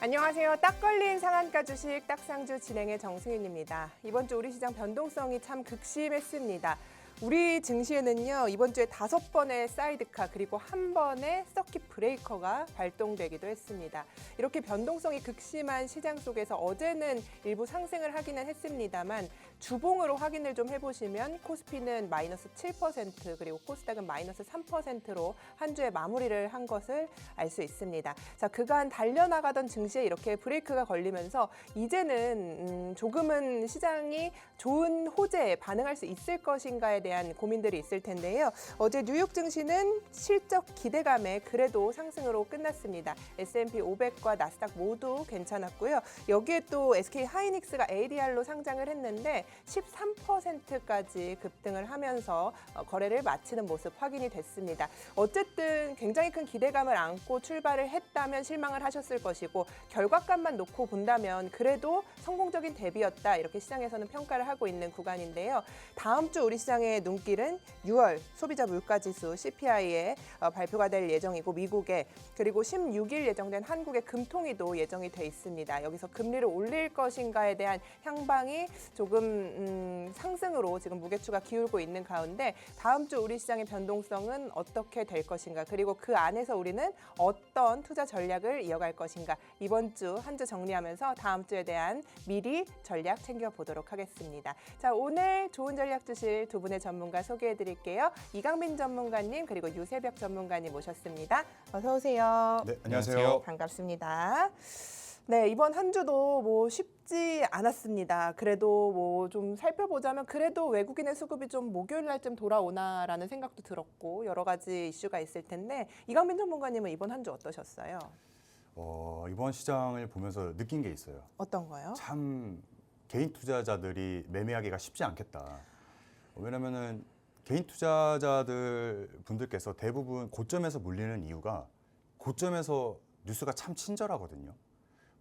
안녕하세요. 딱 걸린 상한가 주식 딱상주 진행의 정승윤입니다. 이번 주 우리 시장 변동성이 참 극심했습니다. 우리 증시에는요, 이번 주에 5번의 사이드카 그리고 1번의 서킷 브레이커가 발동되기도 했습니다. 이렇게 변동성이 극심한 시장 속에서 어제는 일부 상승을 하기는 했습니다만 주봉으로 확인을 좀 해보시면 코스피는 마이너스 7% 그리고 코스닥은 마이너스 3%로 한 주에 마무리를 한 것을 알 수 있습니다. 자, 그간 달려나가던 증시에 이렇게 브레이크가 걸리면서 이제는 조금은 시장이 좋은 호재에 반응할 수 있을 것인가에 대한 고민들이 있을 텐데요. 어제 뉴욕 증시는 실적 기대감에 그래도 상승으로 끝났습니다. S&P 500과 나스닥 모두 괜찮았고요. 여기에 또 SK 하이닉스가 ADR로 상장을 했는데 13%까지 급등을 하면서 거래를 마치는 모습 확인이 됐습니다. 어쨌든 굉장히 큰 기대감을 안고 출발을 했다면 실망을 하셨을 것이고 결과값만 놓고 본다면 그래도 성공적인 대비였다 이렇게 시장에서는 평가를 하고 있는 구간인데요. 다음 주 우리 시장의 눈길은 6월 소비자 물가지수 CPI에 발표가 될 예정이고 미국에 그리고 16일 예정된 한국의 금통위도 예정이 돼 있습니다. 여기서 금리를 올릴 것인가에 대한 향방이 조금 상승으로 지금 무게추가 기울고 있는 가운데 다음 주 우리 시장의 변동성은 어떻게 될 것인가 그리고 그 안에서 우리는 어떤 투자 전략을 이어갈 것인가 이번 주 한 주 정리하면서 다음 주에 대한 미리 전략 챙겨보도록 하겠습니다. 자, 오늘 좋은 전략 주실 두 분의 전문가 소개해드릴게요. 이강민 전문가님 그리고 유세벽 전문가님 모셨습니다. 어서 오세요. 네, 안녕하세요. 반갑습니다. 네, 이번 한 주도 뭐 쉽지 않았습니다. 그래도 뭐 좀 살펴보자면 그래도 외국인의 수급이 좀 목요일 날쯤 돌아오나라는 생각도 들었고 여러 가지 이슈가 있을 텐데 이강민 전문가님은 이번 한 주 어떠셨어요? 이번 시장을 보면서 느낀 게 있어요. 어떤 거요? 참 개인 투자자들이 매매하기가 쉽지 않겠다. 왜냐면은 개인 투자자들 분들께서 대부분 고점에서 물리는 이유가 고점에서 뉴스가 참 친절하거든요.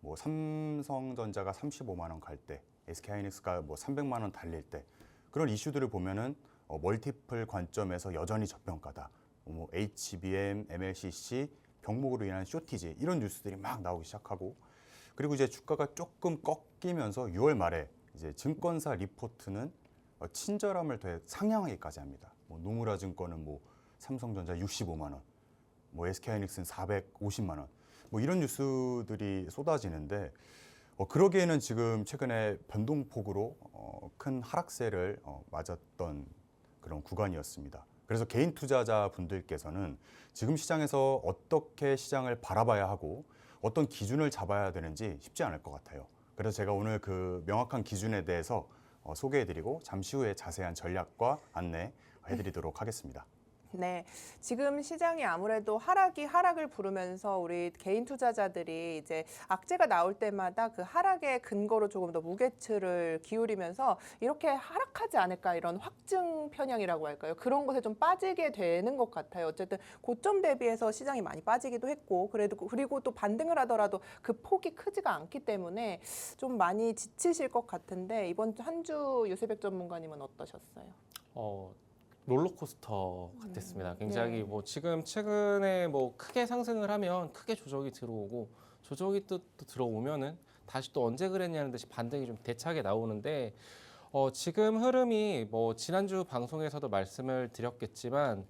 뭐 삼성전자가 35만 원 갈 때, SK하이닉스가 뭐 300만 원 달릴 때 그런 이슈들을 보면은 멀티플 관점에서 여전히 저평가다. 뭐 HBM, MLCC 병목으로 인한 쇼티지 이런 뉴스들이 막 나오기 시작하고 그리고 이제 주가가 조금 꺾이면서 6월 말에 이제 증권사 리포트는 친절함을 더해 상향하기까지 합니다. 뭐 노무라 증권은 뭐 삼성전자 65만 원, 뭐 SK하이닉스는 450만 원, 뭐 이런 뉴스들이 쏟아지는데 그러기에는 지금 최근에 변동폭으로 큰 하락세를 맞았던 그런 구간이었습니다. 그래서 개인 투자자 분들께서는 지금 시장에서 어떻게 시장을 바라봐야 하고 어떤 기준을 잡아야 되는지 쉽지 않을 것 같아요. 그래서 제가 오늘 그 명확한 기준에 대해서 소개해드리고 잠시 후에 자세한 전략과 안내 해드리도록 하겠습니다. 네, 지금 시장이 아무래도 하락을 부르면서 우리 개인 투자자들이 이제 악재가 나올 때마다 그 하락의 근거로 조금 더 무게추를 기울이면서 이렇게 하락하지 않을까 이런 확증 편향이라고 할까요? 그런 것에 좀 빠지게 되는 것 같아요. 어쨌든 고점 대비해서 시장이 많이 빠지기도 했고 그리고 또 반등을 하더라도 그 폭이 크지가 않기 때문에 좀 많이 지치실 것 같은데 이번 한 주 유세백 전문가님은 어떠셨어요? 롤러코스터 같았습니다. 굉장히 네. 뭐 지금 최근에 뭐 크게 상승을 하면 크게 조정이 들어오고 조정이 또 들어오면은 다시 또 언제 그랬냐는 듯이 반등이 좀 대차게 나오는데 지금 흐름이 뭐 지난주 방송에서도 말씀을 드렸겠지만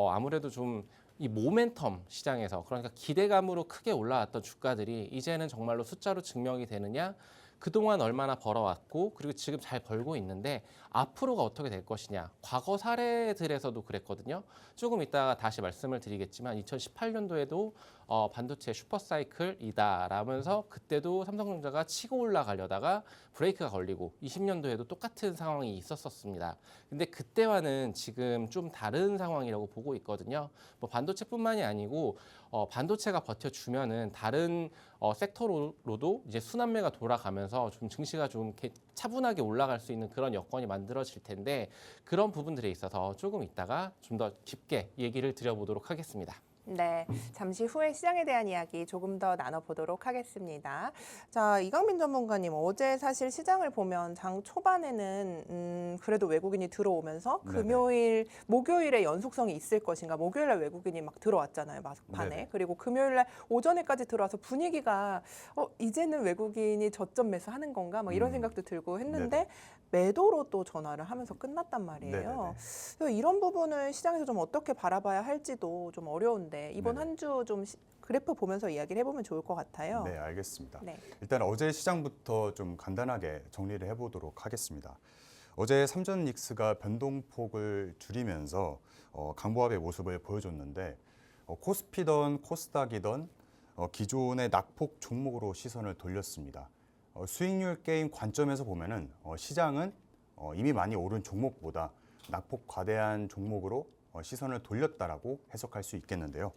아무래도 좀 이 모멘텀 시장에서 그러니까 기대감으로 크게 올라왔던 주가들이 이제는 정말로 숫자로 증명이 되느냐 그동안 얼마나 벌어왔고 그리고 지금 잘 벌고 있는데 앞으로가 어떻게 될 것이냐. 과거 사례들에서도 그랬거든요. 조금 이따가 다시 말씀을 드리겠지만 2018년도에도 반도체 슈퍼사이클이다라면서 그때도 삼성전자가 치고 올라가려다가 브레이크가 걸리고 20년도에도 똑같은 상황이 있었습니다. 근데 그때와는 지금 좀 다른 상황이라고 보고 있거든요. 뭐 반도체뿐만이 아니고 반도체가 버텨주면은 다른 섹터로도 이제 순환매가 돌아가면서 좀 증시가 좀 차분하게 올라갈 수 있는 그런 여건이 만들어질 텐데 그런 부분들에 있어서 조금 이따가 좀 더 깊게 얘기를 드려보도록 하겠습니다. 네, 잠시 후에 시장에 대한 이야기 조금 더 나눠보도록 하겠습니다. 자, 이강민 전문가님, 어제 사실 시장을 보면 장 초반에는 그래도 외국인이 들어오면서 네네. 목요일에 연속성이 있을 것인가, 목요일날 외국인이 막 들어왔잖아요, 막판에. 네네. 그리고 금요일날 오전에까지 들어와서 분위기가 이제는 외국인이 저점 매수하는 건가, 막 이런 생각도 들고 했는데 네네. 매도로 또 전환을 하면서 끝났단 말이에요. 네네네. 그래서 이런 부분을 시장에서 좀 어떻게 바라봐야 할지도 좀 어려운데 이번 네네. 한 주 좀 그래프 보면서 이야기를 해보면 좋을 것 같아요. 네, 알겠습니다. 네. 일단 어제 시장부터 좀 간단하게 정리를 해보도록 하겠습니다. 어제 삼전 닉스가 변동폭을 줄이면서 강보합의 모습을 보여줬는데 코스피던 코스닥이던 기존의 낙폭 종목으로 시선을 돌렸습니다. 수익률 게임 관점에서 보면은 시장은 이미 많이 오른 종목보다 낙폭 과대한 종목으로 시선을 돌렸다라고 해석할 수 있겠는데요.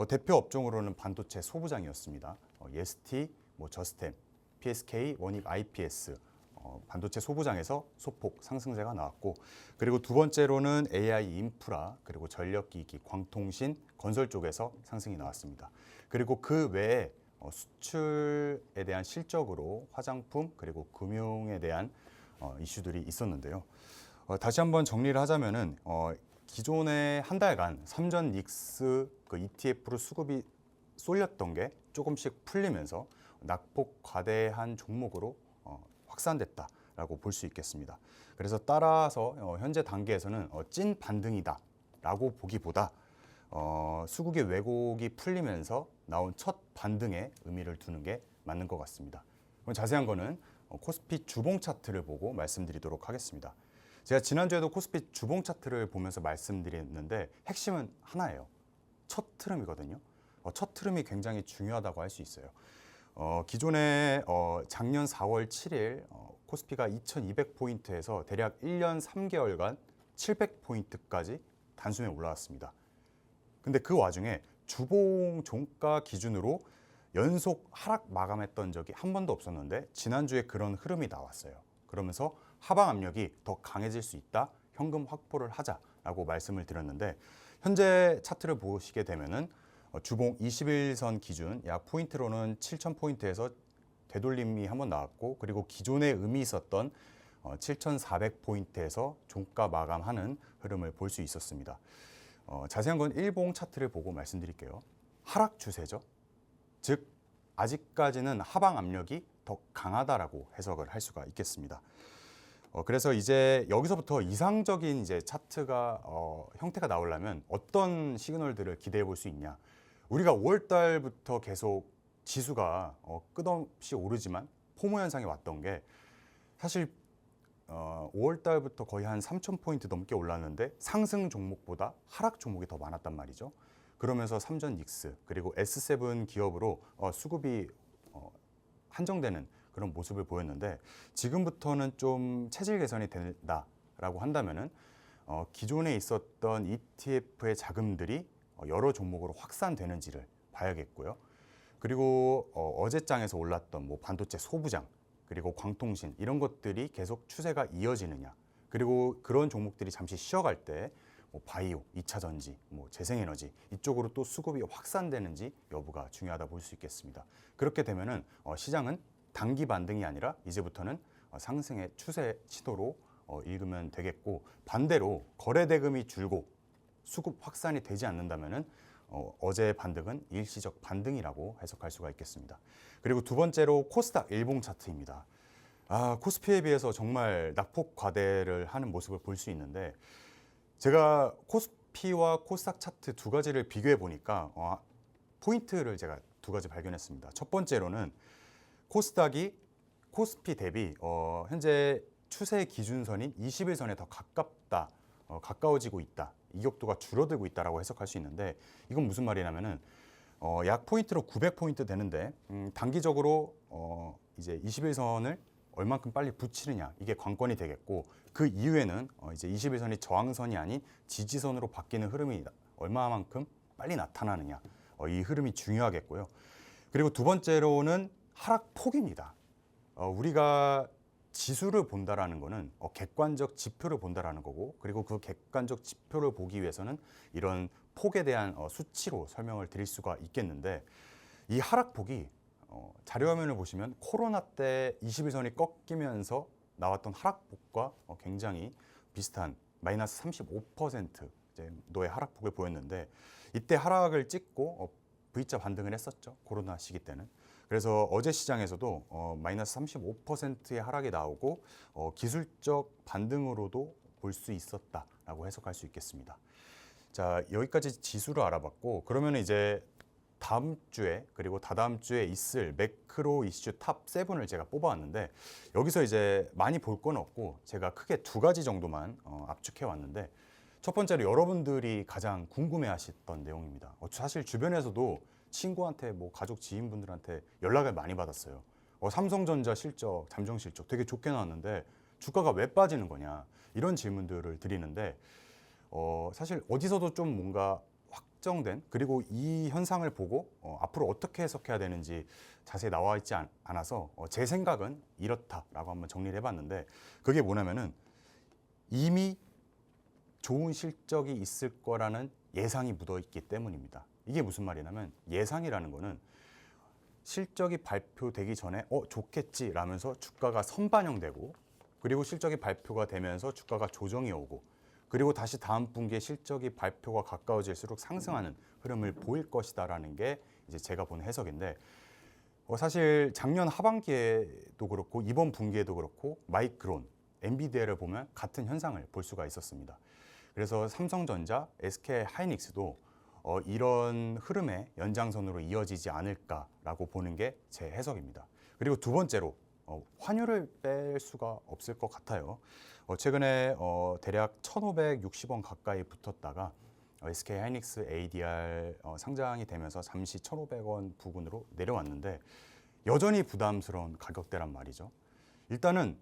대표 업종으로는 반도체 소부장이었습니다. 예스티, 저스템, PSK, 원익 IPS 반도체 소부장에서 소폭 상승세가 나왔고, 그리고 두 번째로는 AI 인프라, 그리고 전력기기, 광통신, 건설 쪽에서 상승이 나왔습니다. 그리고 그 외에 수출에 대한 실적으로 화장품 그리고 금융에 대한 이슈들이 있었는데요. 다시 한번 정리를 하자면은 기존에 한 달간 삼전 닉스 그 ETF로 수급이 쏠렸던 게 조금씩 풀리면서 낙폭 과대한 종목으로 확산됐다라고 볼 수 있겠습니다. 그래서 따라서 현재 단계에서는 찐 반등이다라고 보기보다 수국의 왜곡이 풀리면서 나온 첫 반등에 의미를 두는 게 맞는 것 같습니다. 그럼 자세한 거는 코스피 주봉 차트를 보고 말씀드리도록 하겠습니다. 제가 지난주에도 코스피 주봉 차트를 보면서 말씀드렸는데 핵심은 하나예요. 첫 흐름이거든요. 첫 흐름이 굉장히 중요하다고 할 수 있어요. 기존에 작년 4월 7일 코스피가 2200포인트에서 대략 1년 3개월간 700포인트까지 단숨에 올라왔습니다. 근데 그 와중에 주봉 종가 기준으로 연속 하락 마감했던 적이 한 번도 없었는데 지난주에 그런 흐름이 나왔어요. 그러면서 하방 압력이 더 강해질 수 있다. 현금 확보를 하자라고 말씀을 드렸는데 현재 차트를 보시게 되면은 주봉 21선 기준 약 포인트로는 7,000포인트에서 되돌림이 한번 나왔고, 그리고 기존에 의미 있었던 7,400포인트에서 종가 마감하는 흐름을 볼 수 있었습니다. 자세한 건 일봉 차트를 보고 말씀드릴게요. 하락 추세죠. 즉 아직까지는 하방 압력이 더 강하다라고 해석을 할 수가 있겠습니다. 그래서 이제 여기서부터 이상적인 이제 차트가 형태가 나오려면 어떤 시그널들을 기대해 볼 수 있냐? 우리가 5월 달부터 계속 지수가 끝없이 오르지만 포모 현상이 왔던 게 사실 5월 달부터 거의 한 3,000포인트 넘게 올랐는데 상승 종목보다 하락 종목이 더 많았단 말이죠. 그러면서 삼전 닉스 그리고 S7 기업으로 수급이 한정되는 그런 모습을 보였는데 지금부터는 좀 체질 개선이 된다라고 한다면은 기존에 있었던 ETF의 자금들이 여러 종목으로 확산되는지를 봐야겠고요. 그리고 어제장에서 올랐던 반도체 소부장 그리고 광통신 이런 것들이 계속 추세가 이어지느냐, 그리고 그런 종목들이 잠시 쉬어갈 때 바이오, 2차 전지, 재생에너지 이쪽으로 또 수급이 확산되는지 여부가 중요하다 볼 수 있겠습니다. 그렇게 되면은 시장은 단기 반등이 아니라 이제부터는 상승의 추세 시도로 읽으면 되겠고, 반대로 거래 대금이 줄고 수급 확산이 되지 않는다면은 어제의 반등은 일시적 반등이라고 해석할 수가 있겠습니다. 그리고 두 번째로 코스닥 일봉 차트입니다. 코스피에 비해서 정말 낙폭 과대를 하는 모습을 볼 수 있는데, 제가 코스피와 코스닥 차트 두 가지를 비교해 보니까 포인트를 제가 두 가지 발견했습니다. 첫 번째로는 코스닥이 코스피 대비 현재 추세 기준선인 21선에 더 가깝다, 가까워지고 있다, 이격도가 줄어들고 있다라고 해석할 수 있는데, 이건 무슨 말이냐면은 약 포인트로 900포인트 되는데 단기적으로 이제 21선을 얼만큼 빨리 붙이느냐, 이게 관건이 되겠고, 그 이후에는 이제 21선이 저항선이 아닌 지지선으로 바뀌는 흐름이 얼마만큼 빨리 나타나느냐, 이 흐름이 중요하겠고요. 그리고 두 번째로는 하락폭입니다. 우리가 지수를 본다라는 거는 객관적 지표를 본다라는 거고, 그리고 그 객관적 지표를 보기 위해서는 이런 폭에 대한 수치로 설명을 드릴 수가 있겠는데, 이 하락폭이 자료화면을 보시면 코로나 때 21선이 꺾이면서 나왔던 하락폭과 굉장히 비슷한 마이너스 35% 정도의 하락폭을 보였는데, 이때 하락을 찍고 V자 반등을 했었죠. 코로나 시기 때는. 그래서 어제 시장에서도 마이너스 35%의 하락이 나오고 기술적 반등으로도 볼 수 있었다라고 해석할 수 있겠습니다. 자, 여기까지 지수를 알아봤고, 그러면 이제 다음 주에 그리고 다다음 주에 있을 매크로 이슈 탑 7을 제가 뽑아왔는데, 여기서 이제 많이 볼 건 없고 제가 크게 두 가지 정도만 압축해 왔는데, 첫 번째로 여러분들이 가장 궁금해하셨던 내용입니다. 사실 주변에서도 친구한테 뭐 가족 지인분들한테 연락을 많이 받았어요. 삼성전자 실적, 잠정 실적 되게 좋게 나왔는데 주가가 왜 빠지는 거냐, 이런 질문들을 드리는데, 사실 어디서도 좀 뭔가 확정된, 그리고 이 현상을 보고 앞으로 어떻게 해석해야 되는지 자세히 나와 있지 않아서 제 생각은 이렇다라고 한번 정리를 해봤는데, 그게 뭐냐면은 이미 좋은 실적이 있을 거라는 예상이 묻어 있기 때문입니다. 이게 무슨 말이냐면, 예상이라는 거는 실적이 발표되기 전에 좋겠지 라면서 주가가 선반영되고, 그리고 실적이 발표가 되면서 주가가 조정이 오고, 그리고 다시 다음 분기에 실적이 발표가 가까워질수록 상승하는 흐름을 보일 것이다라는 게 이제 제가 보는 해석인데, 사실 작년 하반기에도 그렇고 이번 분기에도 그렇고 마이크론, 엔비디아를 보면 같은 현상을 볼 수가 있었습니다. 그래서 삼성전자, SK 하이닉스도 이런 흐름의 연장선으로 이어지지 않을까라고 보는 게 제 해석입니다. 그리고 두 번째로 환율을 뺄 수가 없을 것 같아요. 최근에 대략 1,560원 가까이 붙었다가 SK 하이닉스 ADR 상장이 되면서 잠시 1,500원 부근으로 내려왔는데, 여전히 부담스러운 가격대란 말이죠. 일단은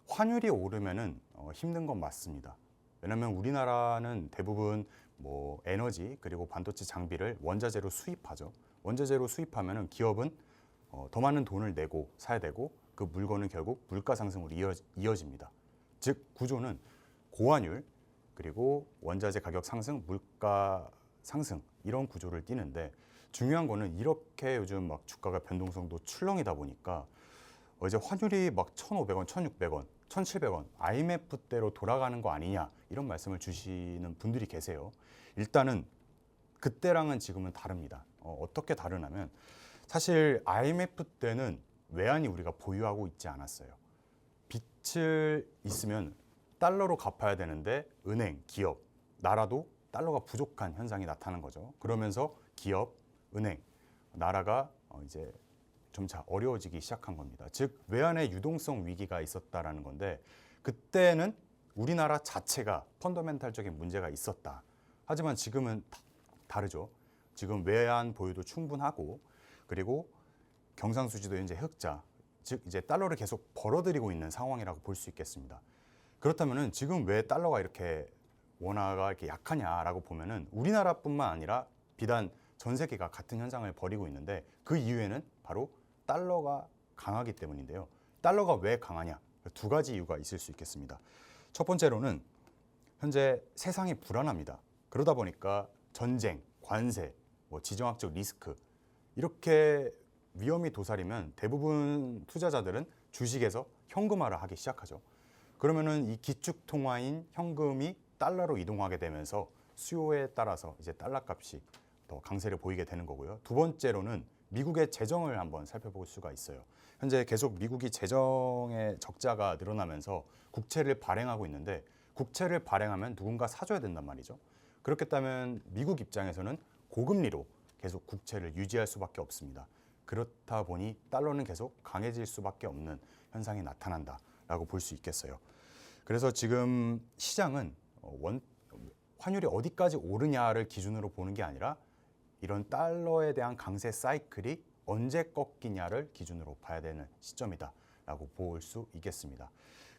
환율이 오르면은 힘든 건 맞습니다. 왜냐하면 우리나라는 대부분 뭐 에너지 그리고 반도체 장비를 원자재로 수입하죠. 원자재로 수입하면은 기업은 더 많은 돈을 내고 사야 되고, 그 물건은 결국 물가 상승으로 이어집니다. 즉 구조는 고환율 그리고 원자재 가격 상승, 물가 상승, 이런 구조를 띠는데, 중요한 거는 이렇게 요즘 막 주가가 변동성도 출렁이다 보니까 이제 환율이 막 1,500원, 1,600원, 1,700원 IMF대로 돌아가는 거 아니냐, 이런 말씀을 주시는 분들이 계세요. 일단은 그때랑은 지금은 다릅니다. 어떻게 다르냐면, 사실 IMF 때는 외환이 우리가 보유하고 있지 않았어요. 빚을 있으면 달러로 갚아야 되는데 은행, 기업, 나라도 달러가 부족한 현상이 나타난 거죠. 그러면서 기업, 은행, 나라가 이제 점차 어려워지기 시작한 겁니다. 즉 외환의 유동성 위기가 있었다라는 건데, 그때는 우리나라 자체가 펀더멘탈적인 문제가 있었다. 하지만 지금은 다르죠. 지금 외환 보유도 충분하고, 그리고 경상수지도 현재 흑자, 즉 이제 달러를 계속 벌어들이고 있는 상황이라고 볼 수 있겠습니다. 그렇다면은 지금 왜 달러가 이렇게 원화가 이렇게 약하냐라고 보면은 우리나라뿐만 아니라 비단 전 세계가 같은 현상을 벌이고 있는데, 그 이유에는 바로 달러가 강하기 때문인데요. 달러가 왜 강하냐? 두 가지 이유가 있을 수 있겠습니다. 첫 번째로는 현재 세상이 불안합니다. 그러다 보니까 전쟁, 관세, 지정학적 리스크, 이렇게 위험이 도사리면 대부분 투자자들은 주식에서 현금화를 하기 시작하죠. 그러면은 이 기축 통화인 현금이 달러로 이동하게 되면서 수요에 따라서 이제 달러 값이 더 강세를 보이게 되는 거고요. 두 번째로는 미국의 재정을 한번 살펴볼 수가 있어요. 현재 계속 미국이 재정의 적자가 늘어나면서 국채를 발행하고 있는데, 국채를 발행하면 누군가 사줘야 된단 말이죠. 그렇겠다면 미국 입장에서는 고금리로 계속 국채를 유지할 수밖에 없습니다. 그렇다 보니 달러는 계속 강해질 수밖에 없는 현상이 나타난다라고 볼 수 있겠어요. 그래서 지금 시장은 환율이 어디까지 오르냐를 기준으로 보는 게 아니라 이런 달러에 대한 강세 사이클이 언제 꺾이냐를 기준으로 봐야 되는 시점이다라고 볼 수 있겠습니다.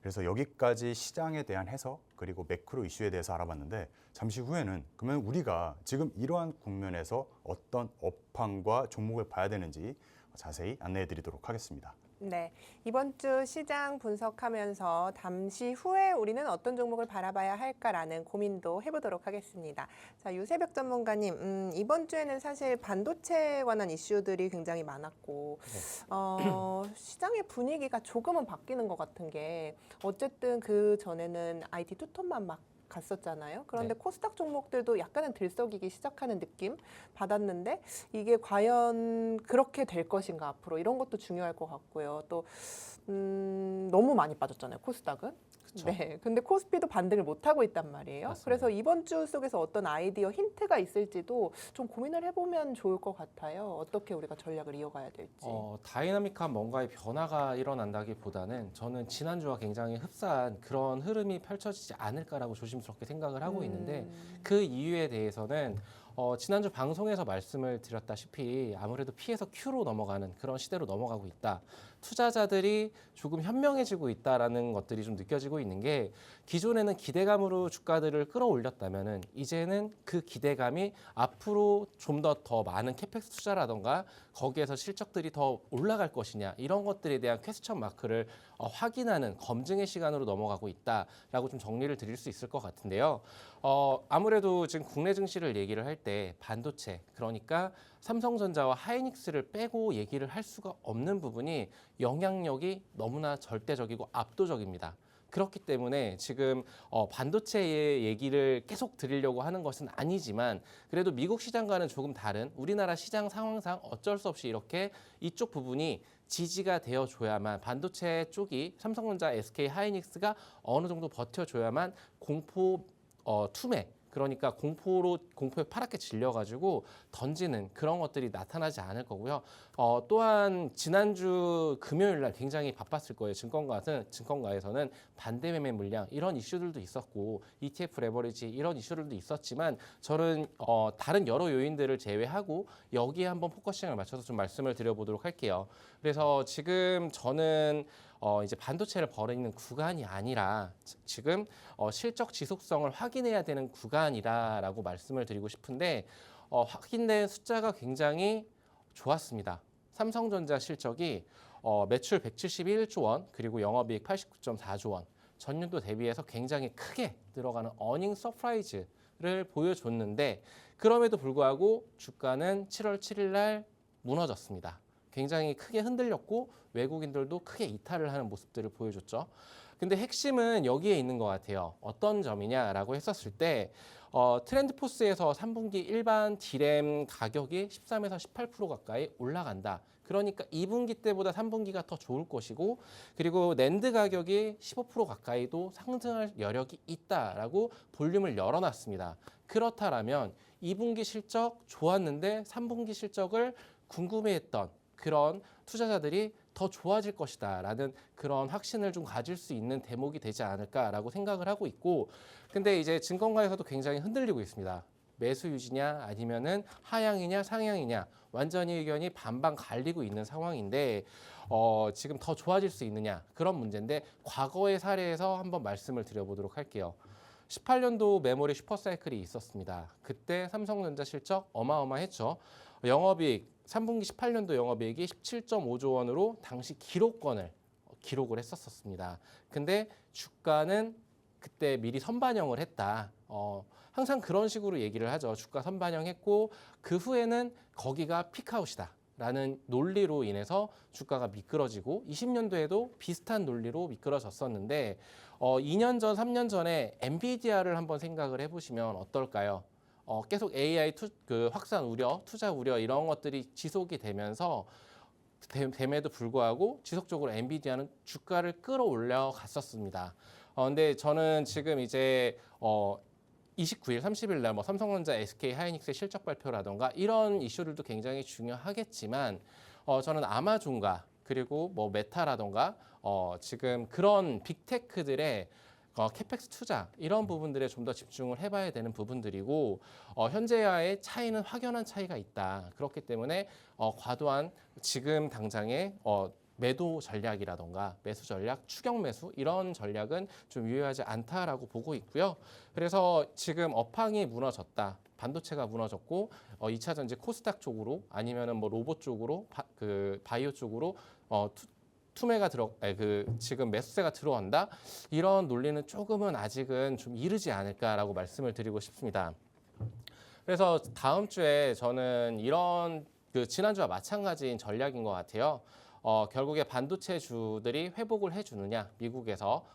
그래서 여기까지 시장에 대한 해석, 그리고 매크로 이슈에 대해서 알아봤는데, 잠시 후에는 그러면 우리가 지금 이러한 국면에서 어떤 업황과 종목을 봐야 되는지 자세히 안내해 드리도록 하겠습니다. 네, 이번 주 시장 분석하면서 잠시 후에 우리는 어떤 종목을 바라봐야 할까라는 고민도 해보도록 하겠습니다. 자, 유세벽 전문가님, 이번 주에는 사실 반도체에 관한 이슈들이 굉장히 많았고, 시장의 분위기가 조금은 바뀌는 것 같은 게, 어쨌든 그 전에는 IT 투톱만 막 갔었잖아요. 그런데 네. 코스닥 종목들도 약간은 들썩이기 시작하는 느낌 받았는데 이게 과연 그렇게 될 것인가 앞으로 이런 것도 중요할 것 같고요. 또 너무 많이 빠졌잖아요. 코스닥은. 그쵸. 네. 근데 코스피도 반등을 못 하고 있단 말이에요. 맞습니다. 그래서 이번 주 속에서 어떤 아이디어 힌트가 있을지도 좀 고민을 해보면 좋을 것 같아요. 어떻게 우리가 전략을 이어가야 될지. 다이나믹한 뭔가의 변화가 일어난다기보다는 저는 지난주와 굉장히 흡사한 그런 흐름이 펼쳐지지 않을까라고 조심스럽게 생각을 하고 있는데 그 이유에 대해서는 지난주 방송에서 말씀을 드렸다시피 아무래도 P에서 Q로 넘어가는 그런 시대로 넘어가고 있다. 투자자들이 조금 현명해지고 있다라는 것들이 좀 느껴지고 있는 게 기존에는 기대감으로 주가들을 끌어올렸다면은 이제는 그 기대감이 앞으로 좀 더 많은 캐펙스 투자라던가 거기에서 실적들이 더 올라갈 것이냐 이런 것들에 대한 퀘스천 마크를 확인하는 검증의 시간으로 넘어가고 있다라고 좀 정리를 드릴 수 있을 것 같은데요. 아무래도 지금 국내 증시를 얘기를 할 때 반도체 그러니까 삼성전자와 하이닉스를 빼고 얘기를 할 수가 없는 부분이 영향력이 너무나 절대적이고 압도적입니다. 그렇기 때문에 지금 반도체의 얘기를 계속 드리려고 하는 것은 아니지만 그래도 미국 시장과는 조금 다른 우리나라 시장 상황상 어쩔 수 없이 이렇게 이쪽 부분이 지지가 되어줘야만 반도체 쪽이 삼성전자, SK 하이닉스가 어느 정도 버텨줘야만 공포 투매 그러니까 공포에 파랗게 질려가지고 던지는 그런 것들이 나타나지 않을 거고요. 또한 지난주 금요일 날 굉장히 바빴을 거예요. 증권가에서는 반대 매매 물량 이런 이슈들도 있었고 ETF 레버리지 이런 이슈들도 있었지만 저는 다른 여러 요인들을 제외하고 여기에 한번 포커싱을 맞춰서 좀 말씀을 드려보도록 할게요. 그래서 지금 저는 이제 반도체를 벌이는 구간이 아니라 지금 실적 지속성을 확인해야 되는 구간이라고 말씀을 드리고 싶은데 확인된 숫자가 굉장히 좋았습니다. 삼성전자 실적이 매출 171조 원 그리고 영업이익 89.4조 원 전년도 대비해서 굉장히 크게 들어가는 어닝 서프라이즈를 보여줬는데 그럼에도 불구하고 주가는 7월 7일 날 무너졌습니다. 굉장히 크게 흔들렸고 외국인들도 크게 이탈을 하는 모습들을 보여줬죠. 근데 핵심은 여기에 있는 것 같아요. 어떤 점이냐라고 했었을 때 트렌드포스에서 3분기 일반 D램 가격이 13에서 18% 가까이 올라간다. 그러니까 2분기 때보다 3분기가 더 좋을 것이고 그리고 낸드 가격이 15% 가까이도 상승할 여력이 있다라고 볼륨을 열어놨습니다. 그렇다라면 2분기 실적 좋았는데 3분기 실적을 궁금해했던 그런 투자자들이 더 좋아질 것이다라는 그런 확신을 좀 가질 수 있는 대목이 되지 않을까라고 생각을 하고 있고 근데 이제 증권가에서도 굉장히 흔들리고 있습니다. 매수 유지냐 아니면은 하향이냐 상향이냐 완전히 의견이 반반 갈리고 있는 상황인데 지금 더 좋아질 수 있느냐 그런 문제인데 과거의 사례에서 한번 말씀을 드려보도록 할게요. 18년도 메모리 슈퍼사이클이 있었습니다. 그때 삼성전자 실적 어마어마했죠. 영업이익 3분기 18년도 영업이익이 17.5조 원으로 당시 기록을 했었습니다. 근데 주가는 그때 미리 선반영을 했다. 항상 그런 식으로 얘기를 하죠. 주가 선반영했고 그 후에는 거기가 피크아웃이다. 라는 논리로 인해서 주가가 미끄러지고 20년도에도 비슷한 논리로 미끄러졌었는데 2년 전, 3년 전에 엔비디아를 한번 생각을 해보시면 어떨까요? 계속 AI 확산 우려, 투자 우려 이런 것들이 지속이 되면서 됨에도 불구하고 지속적으로 엔비디아는 주가를 끌어올려 갔었습니다. 근데 저는 지금 이제 29일, 30일 날 뭐 삼성전자, SK 하이닉스의 실적 발표라던가 이런 이슈들도 굉장히 중요하겠지만 저는 아마존과 그리고 뭐 메타라던가 지금 그런 빅테크들의 캐펙스 투자 이런 부분들에 좀 더 집중을 해봐야 되는 부분들이고 현재와의 차이는 확연한 차이가 있다. 그렇기 때문에 과도한 지금 당장의 매도 전략이라던가 매수 전략, 추격 매수 이런 전략은 좀 유효하지 않다라고 보고 있고요. 그래서 지금 업황이 무너졌다. 반도체가 무너졌고 2차 전지 코스닥 쪽으로 아니면은 뭐 로봇 쪽으로 바이오 쪽으로 지금 매수세가 들어온다 이런 논리는 조금은 아직은 좀 이르지 않을까라고 말씀을 드리고 싶습니다. 그래서 다음 주에 저는 이런 지난주와 마찬가지인 전략인 것 같아요. 결국에 반도체주들이 회복을 해주느냐 미국에서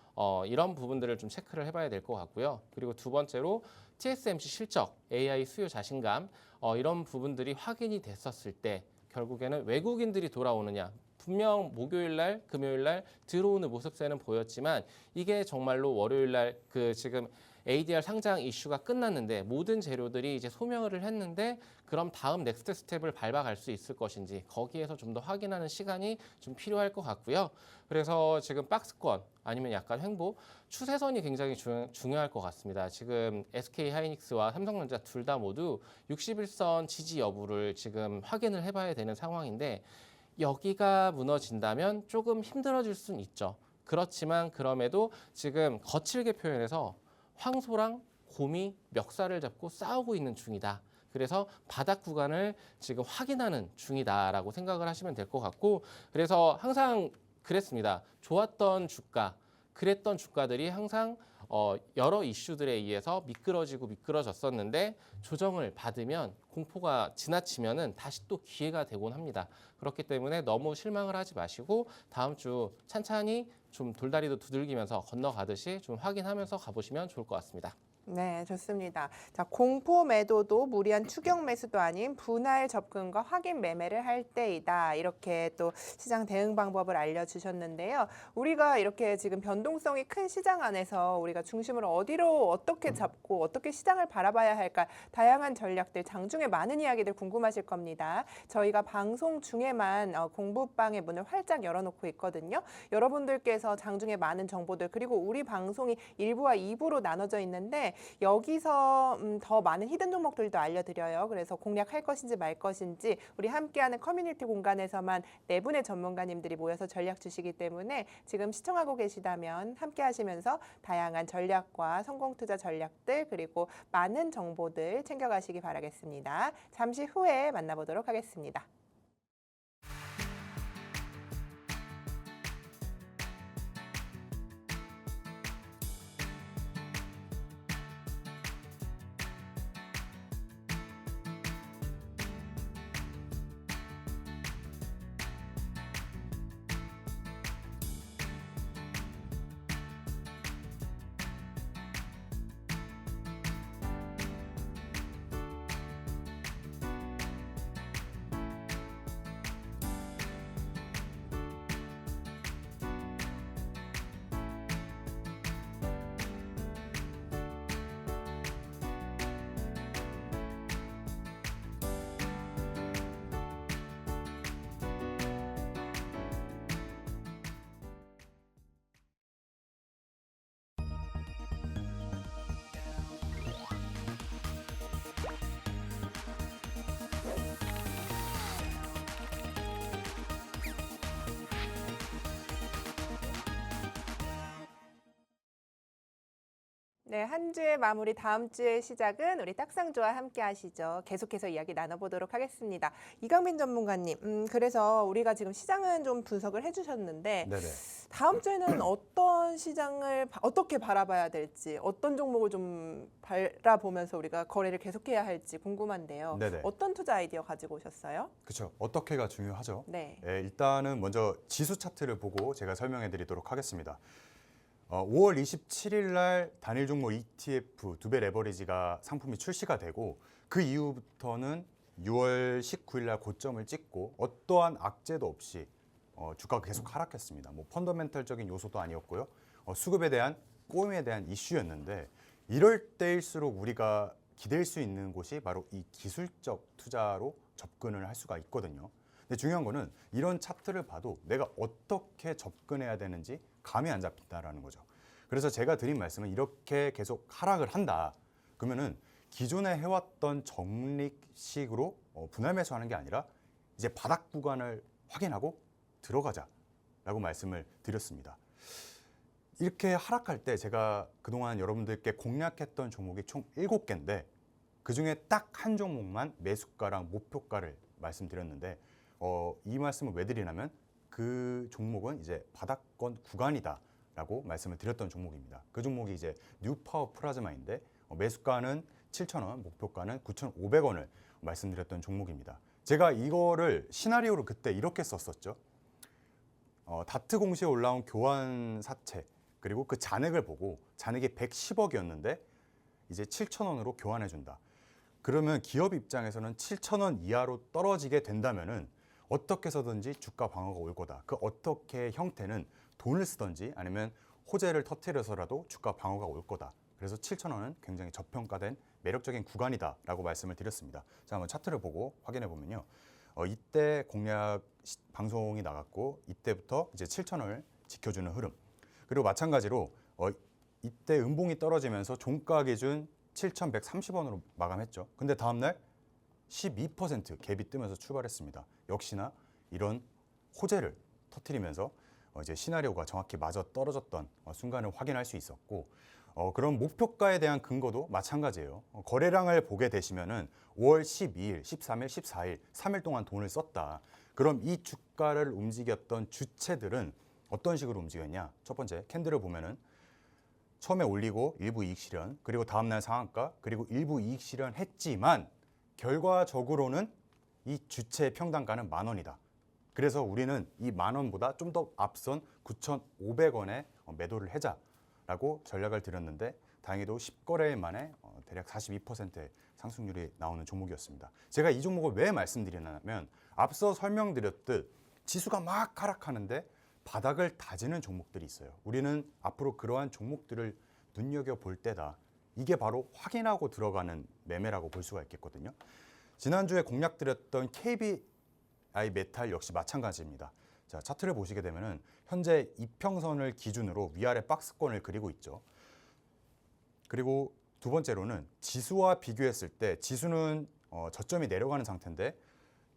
이런 부분들을 좀 체크를 해봐야 될 것 같고요. 그리고 두 번째로 TSMC 실적, AI 수요 자신감 이런 부분들이 확인이 됐었을 때 결국에는 외국인들이 돌아오느냐. 분명 목요일 날, 금요일 날 들어오는 모습세는 보였지만 이게 정말로 월요일 날 지금 ADR 상장 이슈가 끝났는데 모든 재료들이 이제 소멸을 했는데 그럼 다음 넥스트 스텝을 밟아갈 수 있을 것인지 거기에서 좀 더 확인하는 시간이 좀 필요할 것 같고요. 그래서 지금 박스권 아니면 약간 횡보 추세선이 굉장히 중요할 것 같습니다. 지금 SK 하이닉스와 삼성전자 둘 다 모두 61선 지지 여부를 지금 확인을 해봐야 되는 상황인데 여기가 무너진다면 조금 힘들어질 수는 있죠. 그렇지만 그럼에도 지금 거칠게 표현해서 황소랑 곰이 멱살을 잡고 싸우고 있는 중이다. 그래서 바닥 구간을 지금 확인하는 중이다라고 생각을 하시면 될 것 같고 그래서 항상 그랬습니다. 좋았던 주가, 그랬던 주가들이 항상 여러 이슈들에 의해서 미끄러졌었는데 조정을 받으면 공포가 지나치면은 다시 또 기회가 되곤 합니다. 그렇기 때문에 너무 실망을 하지 마시고 다음 주 찬찬히 좀 돌다리도 두들기면서 건너가듯이 좀 확인하면서 가보시면 좋을 것 같습니다. 네, 좋습니다. 자, 공포 매도도 무리한 추격 매수도 아닌 분할 접근과 확인 매매를 할 때이다. 이렇게 또 시장 대응 방법을 알려주셨는데요. 우리가 이렇게 지금 변동성이 큰 시장 안에서 우리가 중심을 어디로 어떻게 잡고 어떻게 시장을 바라봐야 할까 다양한 전략들, 장중에 많은 이야기들 궁금하실 겁니다. 저희가 방송 중에만 공부방의 문을 활짝 열어놓고 있거든요. 여러분들께서 장중에 많은 정보들 그리고 우리 방송이 1부와 2부로 나눠져 있는데 여기서 더 많은 히든 종목들도 알려드려요. 그래서 공략할 것인지 말 것인지 우리 함께하는 커뮤니티 공간에서만 네 분의 전문가님들이 모여서 전략 주시기 때문에 지금 시청하고 계시다면 함께 하시면서 다양한 전략과 성공 투자 전략들 그리고 많은 정보들 챙겨가시기 바라겠습니다. 잠시 후에 만나보도록 하겠습니다. 네, 한 주의 마무리 다음 주의 시작은 우리 딱상주와 함께 하시죠. 계속해서 이야기 나눠보도록 하겠습니다. 이강민 전문가님, 그래서 우리가 지금 시장은 좀 분석을 해주셨는데 네네. 다음 주에는 어떤 시장을 어떻게 바라봐야 될지 어떤 종목을 좀 바라보면서 우리가 거래를 계속해야 할지 궁금한데요. 네네. 어떤 투자 아이디어 가지고 오셨어요? 그렇죠. 어떻게가 중요하죠. 네. 일단은 먼저 지수 차트를 보고 제가 설명해 드리도록 하겠습니다. 5월 27일 날 단일 종목 ETF 두 배 레버리지가 상품이 출시가 되고 그 이후부터는 6월 19일 날 고점을 찍고 어떠한 악재도 없이 주가가 계속 하락했습니다. 뭐 펀더멘털적인 요소도 아니었고요. 수급에 대한 꼬임에 대한 이슈였는데 이럴 때일수록 우리가 기댈 수 있는 곳이 바로 이 기술적 투자로 접근을 할 수가 있거든요. 근데 중요한 거는 이런 차트를 봐도 내가 어떻게 접근해야 되는지 감이 안 잡힌다라는 거죠. 그래서 제가 드린 말씀은 이렇게 계속 하락을 한다. 그러면은 기존에 해왔던 적립식으로 분할 매수하는 게 아니라 이제 바닥 구간을 확인하고 들어가자라고 말씀을 드렸습니다. 이렇게 하락할 때 제가 그동안 여러분들께 공략했던 종목이 총 7개인데 그중에 딱 한 종목만 매수가랑 목표가를 말씀드렸는데 이 말씀을 왜 드리냐면 그 종목은 이제 바닥권 구간이다라고 말씀을 드렸던 종목입니다. 그 종목이 이제 뉴파워 플라즈마인데 매수가는 7,000원, 목표가는 9,500원을 말씀드렸던 종목입니다. 제가 이거를 시나리오로 그때 이렇게 썼었죠. 다트 공시에 올라온 교환 사채 그리고 그 잔액을 보고 잔액이 110억이었는데 이제 7,000원으로 교환해준다. 그러면 기업 입장에서는 7,000원 이하로 떨어지게 된다면은 어떻게 해서든지 주가 방어가 올 거다. 그 어떻게 형태는 돈을 쓰든지 아니면 호재를 터뜨려서라도 주가 방어가 올 거다. 그래서 7,000원은 굉장히 저평가된 매력적인 구간이다라고 말씀을 드렸습니다. 자, 한번 차트를 보고 확인해 보면요. 이때 공략 방송이 나갔고 이때부터 이제 7,000원을 지켜주는 흐름. 그리고 마찬가지로 이때 음봉이 떨어지면서 종가 기준 7,130원으로 마감했죠. 근데 다음날 12% 갭이 뜨면서 출발했습니다. 역시나 이런 호재를 터뜨리면서 이제 시나리오가 정확히 맞아 떨어졌던 순간을 확인할 수 있었고 그런 목표가에 대한 근거도 마찬가지예요. 거래량을 보게 되시면은 5월 12일, 13일, 14일, 3일 동안 돈을 썼다. 그럼 이 주가를 움직였던 주체들은 어떤 식으로 움직였냐? 첫 번째 캔들을 보면은 처음에 올리고 일부 이익 실현, 그리고 다음날 상한가, 그리고 일부 이익 실현했지만 결과적으로는 이 주체의 평단가는 10,000원이다. 그래서 우리는 이 10,000원보다 좀 더 앞선 9,500원에 매도를 해자라고 전략을 드렸는데 다행히도 10거래일 만에 대략 42%의 상승률이 나오는 종목이었습니다. 제가 이 종목을 왜 말씀드리냐면 앞서 설명드렸듯 지수가 막 하락하는데 바닥을 다지는 종목들이 있어요. 우리는 앞으로 그러한 종목들을 눈여겨볼 때다. 이게 바로 확인하고 들어가는 매매라고 볼 수가 있겠거든요. 지난주에 공략드렸던 KBI 메탈 역시 마찬가지입니다. 자, 차트를 보시게 되면은 현재 이평선을 기준으로 위아래 박스권을 그리고 있죠. 그리고 두 번째로는 지수와 비교했을 때 지수는 저점이 내려가는 상태인데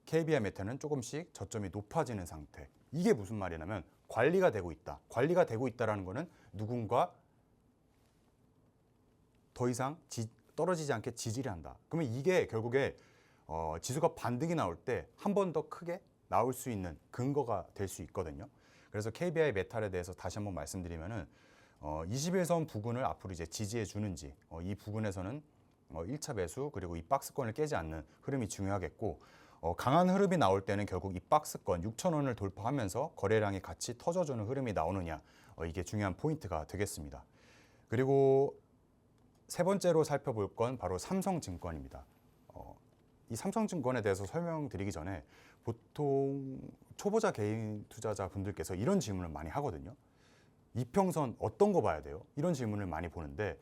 KBI 메탈은 조금씩 저점이 높아지는 상태. 이게 무슨 말이냐면 관리가 되고 있다. 관리가 되고 있다라는 거는 누군가 더 이상 떨어지지 않게 지지를 한다. 그러면 이게 결국에 지수가 반등이 나올 때 한 번 더 크게 나올 수 있는 근거가 될 수 있거든요. 그래서 KBI 메탈에 대해서 다시 한번 말씀드리면은 21선 부근을 앞으로 이제 지지해 주는지 이 부근에서는 1차 매수 그리고 이 박스권을 깨지 않는 흐름이 중요하겠고 강한 흐름이 나올 때는 결국 이 박스권 6,000원을 돌파하면서 거래량이 같이 터져주는 흐름이 나오느냐 이게 중요한 포인트가 되겠습니다. 그리고 세 번째로 살펴볼 건 바로 삼성증권입니다. 이 삼성증권에 대해서 설명드리기 전에 보통 초보자 개인 투자자 분들께서 이런 질문을 많이 하거든요. 이평선 어떤 거 봐야 돼요? 이런 질문을 많이 보는데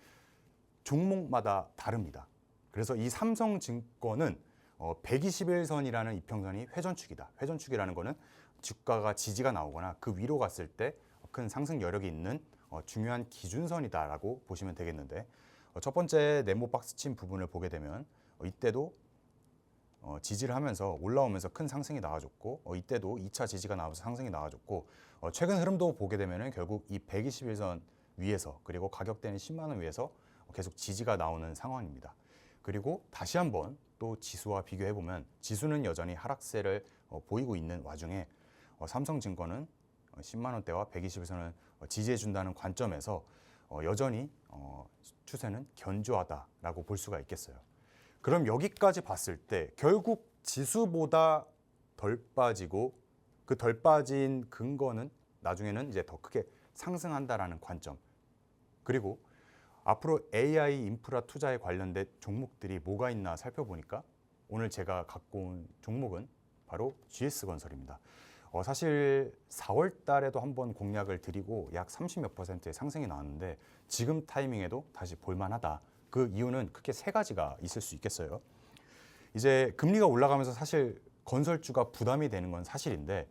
종목마다 다릅니다. 그래서 이 삼성증권은 121선이라는 이평선이 회전축이다. 회전축이라는 거는 주가가 지지가 나오거나 그 위로 갔을 때 큰 상승 여력이 있는 중요한 기준선이다라고 보시면 되겠는데 첫 번째 네모 박스친 부분을 보게 되면 이때도 지지를 하면서 올라오면서 큰 상승이 나와줬고 이때도 2차 지지가 나와서 상승이 나와줬고 최근 흐름도 보게 되면 결국 이 121선 위에서 그리고 가격대는 10만 원 위에서 계속 지지가 나오는 상황입니다. 그리고 다시 한번 또 지수와 비교해 보면 지수는 여전히 하락세를 보이고 있는 와중에 삼성증권은 10만 원대와 121선을 지지해 준다는 관점에서 여전히 추세는 견조하다라고 볼 수가 있겠어요. 그럼 여기까지 봤을 때 결국 지수보다 덜 빠지고 그 덜 빠진 근거는 나중에는 이제 더 크게 상승한다라는 관점. 그리고 앞으로 AI 인프라 투자에 관련된 종목들이 뭐가 있나 살펴보니까 오늘 제가 갖고 온 종목은 바로 GS건설입니다. 사실 4월 달에도 한번 공략을 드리고 약 30몇 %의 상승이 나왔는데 지금 타이밍에도 다시 볼만하다. 그 이유는 크게 세 가지가 있을 수 있겠어요. 이제 금리가 올라가면서 사실 건설주가 부담이 되는 건 사실인데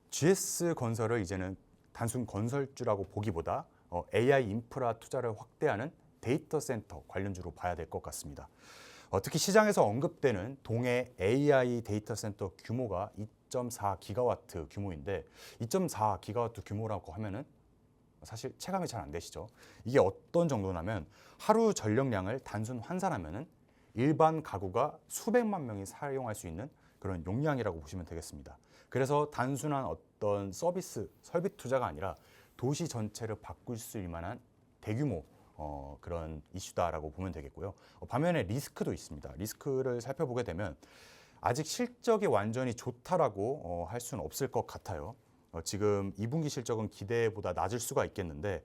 GS건설을 이제는 단순 건설주라고 보기보다 AI 인프라 투자를 확대하는 데이터 센터 관련주로 봐야 될 것 같습니다. 특히 시장에서 언급되는 동해 AI 데이터 센터 규모가 2.4 기가와트 규모인데 2.4 기가와트 규모라고 하면은 사실 체감이 잘 안 되시죠. 이게 어떤 정도냐면 하루 전력량을 단순 환산하면은 일반 가구가 수백만 명이 사용할 수 있는 그런 용량이라고 보시면 되겠습니다. 그래서 단순한 어떤 서비스, 설비 투자가 아니라 도시 전체를 바꿀 수 있을 만한 대규모 그런 이슈다라고 보면 되겠고요. 반면에 리스크도 있습니다. 리스크를 살펴보게 되면 아직 실적이 완전히 좋다라고 할 수는 없을 것 같아요. 지금 2분기 실적은 기대보다 낮을 수가 있겠는데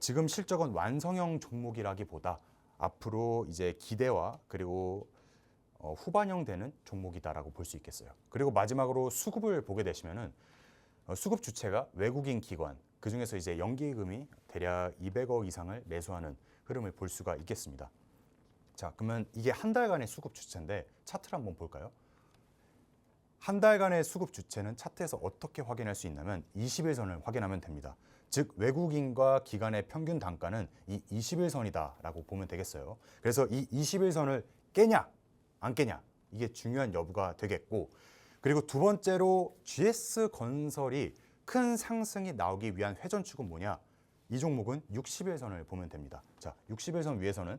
지금 실적은 완성형 종목이라기보다 앞으로 이제 기대와 그리고 후반형 되는 종목이다라고 볼 수 있겠어요. 그리고 마지막으로 수급을 보게 되시면은 수급 주체가 외국인 기관, 그 중에서 이제 연기금이 대략 200억 이상을 매수하는 흐름을 볼 수가 있겠습니다. 자, 그러면 이게 한 달간의 수급 주체인데 차트를 한번 볼까요? 한 달간의 수급 주체는 차트에서 어떻게 확인할 수 있냐면 20일선을 확인하면 됩니다. 즉 외국인과 기관의 평균 단가는 이 20일선이다라고 보면 되겠어요. 그래서 이 20일선을 깨냐 안 깨냐 이게 중요한 여부가 되겠고, 그리고 두 번째로 GS건설이 큰 상승이 나오기 위한 회전축은 뭐냐? 이 종목은 60일선을 보면 됩니다. 자, 60일선 위에서는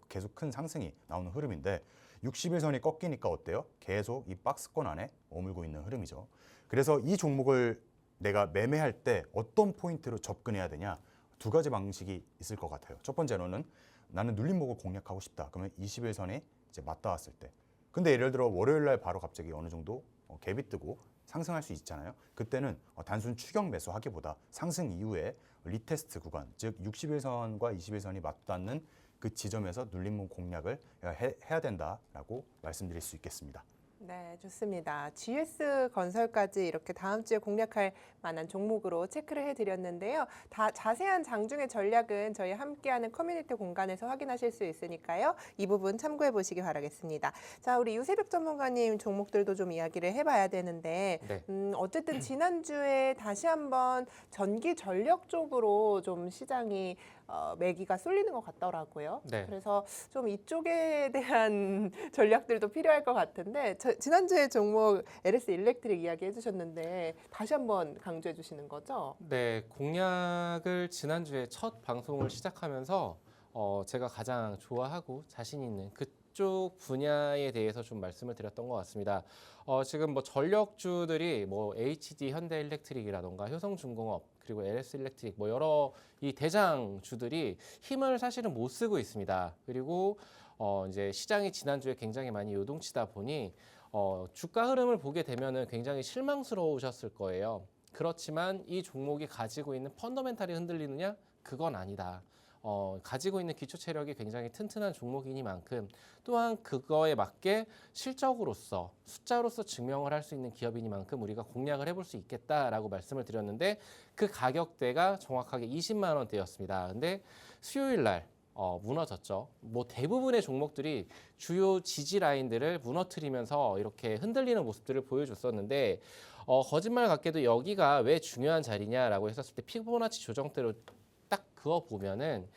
계속 큰 상승이 나오는 흐름인데 60일선이 꺾이니까 어때요? 계속 이 박스권 안에 머물고 있는 흐름이죠. 그래서 이 종목을 내가 매매할 때 어떤 포인트로 접근해야 되냐? 두 가지 방식이 있을 것 같아요. 첫 번째로는 나는 눌림목을 공략하고 싶다. 그러면 20일선에 이제 맞닿았을 때. 근데 예를 들어 월요일 날 바로 갑자기 어느 정도 갭이 뜨고 상승할 수 있잖아요. 그때는 단순 추격 매수하기보다 상승 이후에 리테스트 구간, 즉 60일선과 20일선이 맞닿는 그 지점에서 눌림목 공략을 해야 된다라고 말씀드릴 수 있겠습니다. 네, 좋습니다. GS건설까지 이렇게 다음 주에 공략할 만한 종목으로 체크를 해드렸는데요. 다 자세한 장중의 전략은 저희 함께하는 커뮤니티 공간에서 확인하실 수 있으니까요. 이 부분 참고해 보시기 바라겠습니다. 자, 우리 유세벽 전문가님 종목들도 좀 이야기를 해봐야 되는데 네. 어쨌든 지난주에 다시 한번 전기 전력 쪽으로 좀 시장이 매기가 쏠리는 것 같더라고요. 네. 그래서 좀 이쪽에 대한 전략들도 필요할 것 같은데 지난주에 종목 LS 일렉트릭 이야기 해주셨는데 다시 한번 강조해 주시는 거죠? 네, 공약을 지난주에 첫 방송을 시작하면서 제가 가장 좋아하고 자신 있는 그쪽 분야에 대해서 좀 말씀을 드렸던 것 같습니다. 지금 뭐 전력주들이 뭐 HD 현대일렉트릭이라던가 효성중공업 그리고 LS 일렉트릭 뭐 여러 이 대장주들이 힘을 사실은 못 쓰고 있습니다. 그리고 이제 시장이 지난주에 굉장히 많이 요동치다 보니 주가 흐름을 보게 되면은 굉장히 실망스러우셨을 거예요. 그렇지만 이 종목이 가지고 있는 펀더멘탈이 흔들리느냐? 그건 아니다. 가지고 있는 기초 체력이 굉장히 튼튼한 종목이니만큼 또한 그거에 맞게 실적으로서 숫자로서 증명을 할 수 있는 기업이니만큼 우리가 공략을 해볼 수 있겠다라고 말씀을 드렸는데 그 가격대가 정확하게 20만 원대였습니다. 근데 수요일 날 무너졌죠. 뭐 대부분의 종목들이 주요 지지 라인들을 무너뜨리면서 이렇게 흔들리는 모습들을 보여줬었는데 거짓말 같게도 여기가 왜 중요한 자리냐라고 했었을 때 피보나치 조정대로 딱 그어 보면은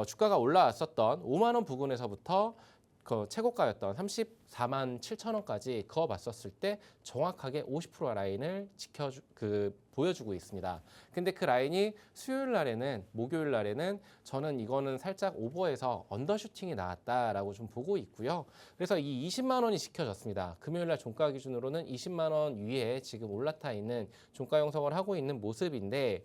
주가가 올라왔었던 5만 원 부근에서부터 그 최고가였던 34만 7천 원까지 그어봤었을 때 정확하게 50% 라인을 보여주고 있습니다. 근데 그 라인이 수요일 날에는 목요일 날에는 저는 이거는 살짝 오버해서 언더슈팅이 나왔다라고 좀 보고 있고요. 그래서 이 20만 원이 지켜졌습니다. 금요일 날 종가 기준으로는 20만 원 위에 지금 올라타 있는 종가 형성을 하고 있는 모습인데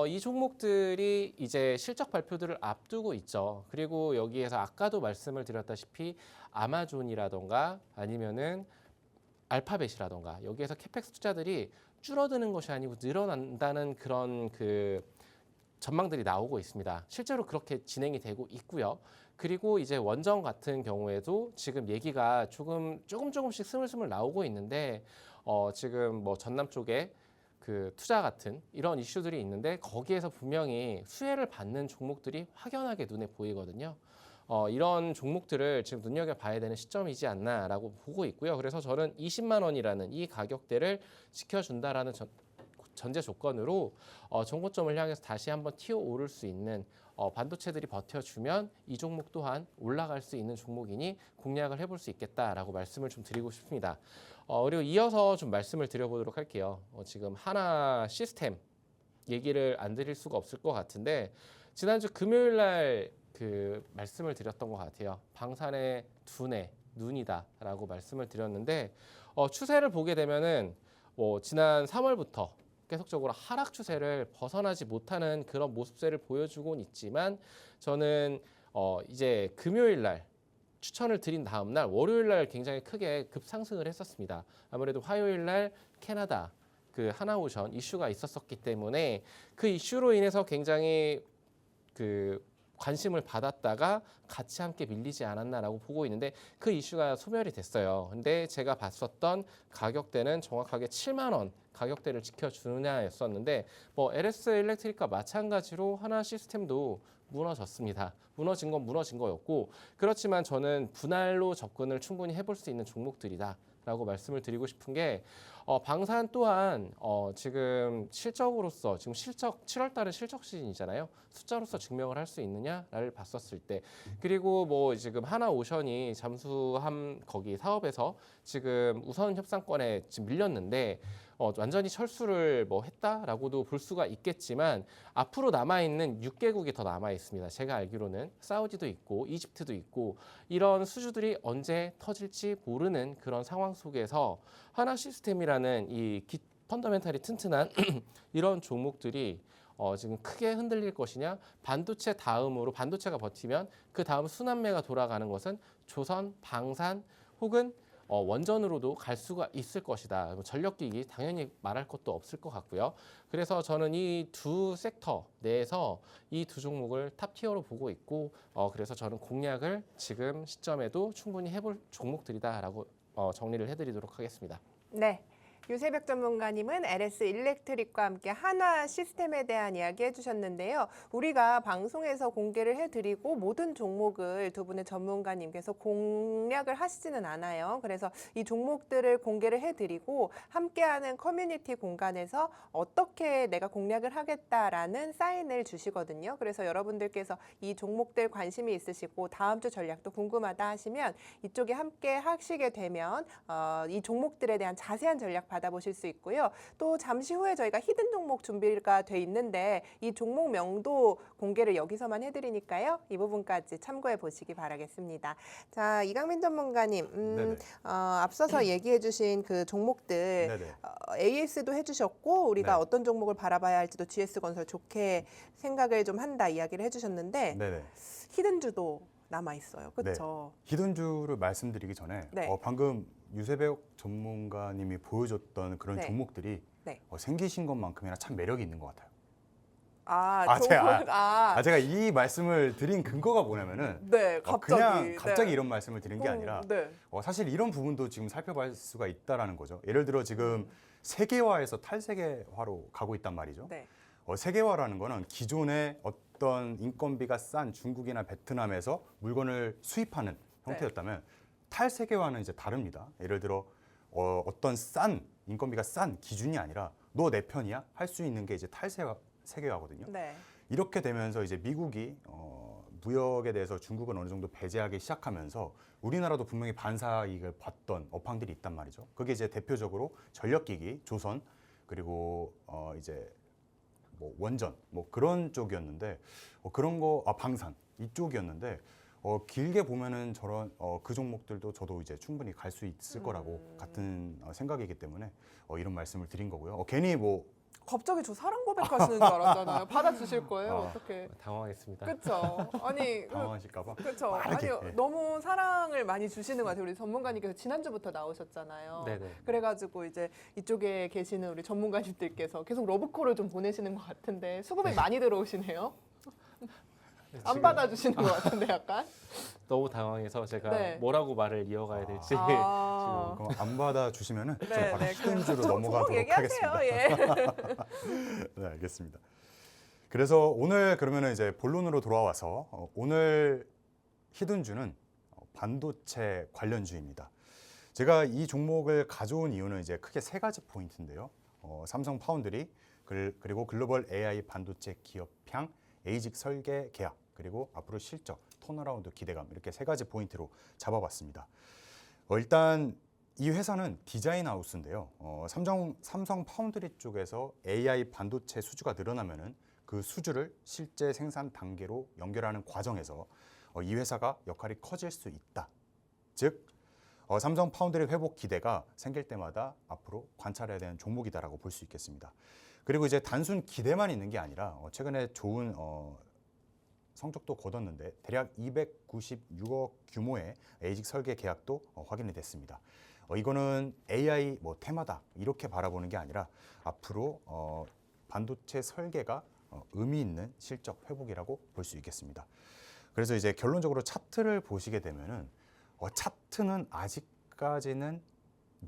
이 종목들이 이제 실적 발표들을 앞두고 있죠. 그리고 여기에서 아까도 말씀을 드렸다시피 아마존이라던가 아니면은 알파벳이라던가 여기에서 캐펙스 투자들이 줄어드는 것이 아니고 늘어난다는 그런 그 전망들이 나오고 있습니다. 실제로 그렇게 진행이 되고 있고요. 그리고 이제 원전 같은 경우에도 지금 얘기가 조금씩 스물스물 나오고 있는데 지금 뭐 전남 쪽에 그 투자 같은 이런 이슈들이 있는데 거기에서 분명히 수혜를 받는 종목들이 확연하게 눈에 보이거든요. 이런 종목들을 지금 눈여겨봐야 되는 시점이지 않나라고 보고 있고요. 그래서 저는 20만 원이라는 이 가격대를 지켜준다라는 전제 조건으로 정고점을 향해서 다시 한번 튀어오를 수 있는 반도체들이 버텨주면 이 종목 또한 올라갈 수 있는 종목이니 공략을 해볼 수 있겠다라고 말씀을 좀 드리고 싶습니다. 그리고 이어서 좀 말씀을 드려보도록 할게요. 지금 하나 시스템 얘기를 안 드릴 수가 없을 것 같은데 지난주 금요일 날 그 말씀을 드렸던 것 같아요. 방산의 두뇌 눈이다라고 말씀을 드렸는데 추세를 보게 되면은 지난 3월부터 계속적으로 하락 추세를 벗어나지 못하는 그런 모습세를 보여주곤 있지만 저는 이제 금요일 날 추천을 드린 다음 날 월요일 날 굉장히 크게 급상승을 했었습니다. 아무래도 화요일 날 캐나다 그 하나오션 이슈가 있었었기 때문에 그 이슈로 인해서 굉장히 그 관심을 받았다가 같이 함께 밀리지 않았나라고 보고 있는데 그 이슈가 소멸이 됐어요. 근데 제가 봤었던 가격대는 정확하게 7만 원 가격대를 지켜주느냐였었는데 LS 일렉트릭과 마찬가지로 하나 시스템도 무너졌습니다. 무너진 건 무너진 거였고 그렇지만 저는 분할로 접근을 충분히 해볼 수 있는 종목들이다라고 말씀을 드리고 싶은 게 방산 또한 지금 실적으로서 지금 7월 달은 실적 시즌이잖아요. 숫자로서 증명을 할 수 있느냐를 봤었을 때 그리고 지금 하나오션이 잠수함 거기 사업에서 지금 우선 협상권에 지금 밀렸는데 완전히 철수를 했다라고도 볼 수가 있겠지만 앞으로 남아있는 6개국이 더 남아있습니다. 제가 알기로는 사우디도 있고 이집트도 있고 이런 수주들이 언제 터질지 모르는 그런 상황 속에서 하나 시스템이라는 이 펀더멘탈이 튼튼한 이런 종목들이 지금 크게 흔들릴 것이냐 반도체 다음으로 반도체가 버티면 그 다음 순환매가 돌아가는 것은 조선, 방산 혹은 원전으로도 갈 수가 있을 것이다. 전력기기 당연히 말할 것도 없을 것 같고요. 그래서 저는 이 두 섹터 내에서 이 두 종목을 탑티어로 보고 있고 그래서 저는 공략을 지금 시점에도 충분히 해볼 종목들이다라고 정리를 해드리도록 하겠습니다. 네. 유세벽 전문가님은 LS 일렉트릭과 함께 하나 시스템에 대한 이야기 해주셨는데요. 우리가 방송에서 공개를 해드리고 모든 종목을 두 분의 전문가님께서 공략을 하시지는 않아요. 그래서 이 종목들을 공개를 해드리고 함께하는 커뮤니티 공간에서 어떻게 내가 공략을 하겠다라는 사인을 주시거든요. 그래서 여러분들께서 이 종목들 관심이 있으시고 다음 주 전략도 궁금하다 하시면 이쪽에 함께 하시게 되면 이 종목들에 대한 자세한 전략 받아보실 수 있고요. 또 잠시 후에 저희가 히든 종목 준비가 돼 있는데 이 종목명도 공개를 여기서만 해드리니까요. 이 부분까지 참고해 보시기 바라겠습니다. 자, 이강민 전문가님, 앞서서 얘기해 주신 그 종목들 AS도 해주셨고 우리가 어떤 종목을 바라봐야 할지도 GS건설 좋게 생각을 좀 한다 이야기를 해주셨는데 히든주도 남아 있어요. 그렇죠? 네. 히든주를 말씀드리기 전에 방금 유세벽 전문가님이 보여줬던 그런 종목들이 생기신 것만큼이나 참 매력이 있는 것 같아요. 제가 이 말씀을 드린 근거가 뭐냐면은 갑자기 이런 말씀을 드린 게 아니라 사실 이런 부분도 지금 살펴볼 수가 있다라는 거죠. 예를 들어 지금 세계화에서 탈세계화로 가고 있단 말이죠. 세계화라는 거는 기존의 어떤 인건비가 싼 중국이나 베트남에서 물건을 수입하는 형태였다면 탈세계화는 이제 다릅니다. 예를 들어 어떤 인건비가 싼 기준이 아니라 너 내 편이야 할 수 있는 게 이제 탈세계화거든요. 이렇게 되면서 이제 미국이 무역에 대해서 중국은 어느 정도 배제하기 시작하면서 우리나라도 분명히 반사 이익을 봤던 업황들이 있단 말이죠. 그게 이제 대표적으로 전력기기, 조선 그리고 이제 원전 그런 쪽이었는데 그런 거 방산 이쪽이었는데 길게 보면은 저런 그 종목들도 저도 이제 충분히 갈 수 있을 거라고 같은 생각이기 때문에 이런 말씀을 드린 거고요. 괜히 갑자기 저 사랑 고백하시는 줄 알았잖아요. 받아주실 거예요. 어떻게? 당황했습니다. 그렇죠. 아니 당황하실까봐. 그렇죠. 아니 너무 사랑을 많이 주시는 것 같아요. 우리 전문가님께서 지난주부터 나오셨잖아요. 그래가지고 이제 이쪽에 계시는 우리 전문가님들께서 계속 러브콜을 좀 보내시는 것 같은데 수급이 많이 들어오시네요. 안 받아주시는 것 같은데 약간 너무 당황해서 제가 뭐라고 말을 이어가야 될지 지금 그럼 안 받아주시면은 바로 히든주로 넘어가도록 하겠습니다. 네, 알겠습니다. 그래서 오늘 그러면은 이제 본론으로 돌아와서 오늘 히든주는 반도체 관련주입니다. 제가 이 종목을 가져온 이유는 이제 크게 세 가지 포인트인데요. 삼성 파운드리 그리고 글로벌 AI 반도체 기업향 에이직 설계 계약 그리고 앞으로 실적, 턴어라운드 기대감 이렇게 세 가지 포인트로 잡아봤습니다. 일단 이 회사는 디자인 하우스인데요. 삼성 파운드리 쪽에서 AI 반도체 수주가 늘어나면은 그 수주를 실제 생산 단계로 연결하는 과정에서 이 회사가 역할이 커질 수 있다. 즉 삼성 파운드리 회복 기대가 생길 때마다 앞으로 관찰해야 되는 종목이다라고 볼 수 있겠습니다. 그리고 이제 단순 기대만 있는 게 아니라 최근에 좋은 성적도 거뒀는데 대략 296억 규모의 에이직 설계 계약도 확인이 됐습니다. 이거는 AI 테마다 이렇게 바라보는 게 아니라 앞으로 반도체 설계가 의미 있는 실적 회복이라고 볼 수 있겠습니다. 그래서 이제 결론적으로 차트를 보시게 되면은 차트는 아직까지는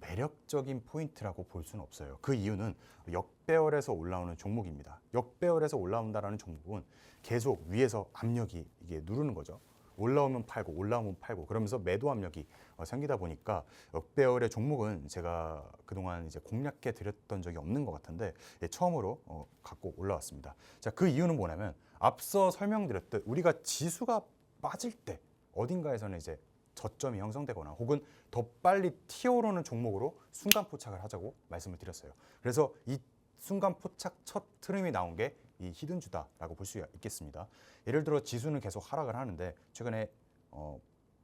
매력적인 포인트라고 볼 수는 없어요. 그 이유는 역배열에서 올라오는 종목입니다. 역배열에서 올라온다라는 종목은 계속 위에서 압력이 이게 누르는 거죠. 올라오면 팔고 올라오면 팔고 그러면서 매도 압력이 생기다 보니까 역배열의 종목은 제가 그동안 이제 공략해 드렸던 적이 없는 것 같은데 처음으로 갖고 올라왔습니다. 자, 그 이유는 뭐냐면 앞서 설명드렸듯 우리가 지수가 빠질 때 어딘가에서는 이제 저점이 형성되거나 혹은 더 빨리 튀어오르는 종목으로 순간 포착을 하자고 말씀을 드렸어요. 그래서 이 순간 포착 첫 흐름이 나온 게 이 히든주다라고 볼 수 있겠습니다. 예를 들어 지수는 계속 하락을 하는데 최근에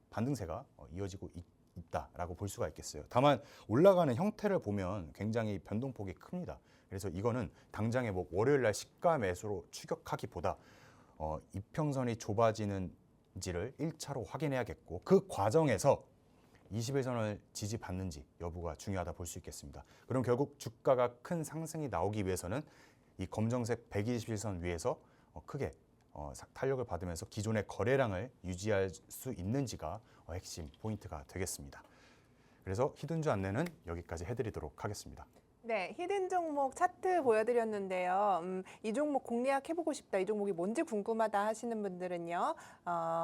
반등세가 이어지고 있다라고 볼 수가 있겠어요. 다만 올라가는 형태를 보면 굉장히 변동폭이 큽니다. 그래서 이거는 당장에 월요일 날 시가 매수로 추격하기보다 이평선이 좁아지는지를 1차로 확인해야겠고 그 과정에서 21선을 지지받는지 여부가 중요하다 볼 수 있겠습니다. 그럼 결국 주가가 큰 상승이 나오기 위해서는 이 검정색 121선 위에서 크게 탄력을 받으면서 기존의 거래량을 유지할 수 있는지가 핵심 포인트가 되겠습니다. 그래서 히든주 안내는 여기까지 해드리도록 하겠습니다. 네, 히든 종목 차트 보여드렸는데요. 이 종목 공략해보고 싶다, 이 종목이 뭔지 궁금하다 하시는 분들은요.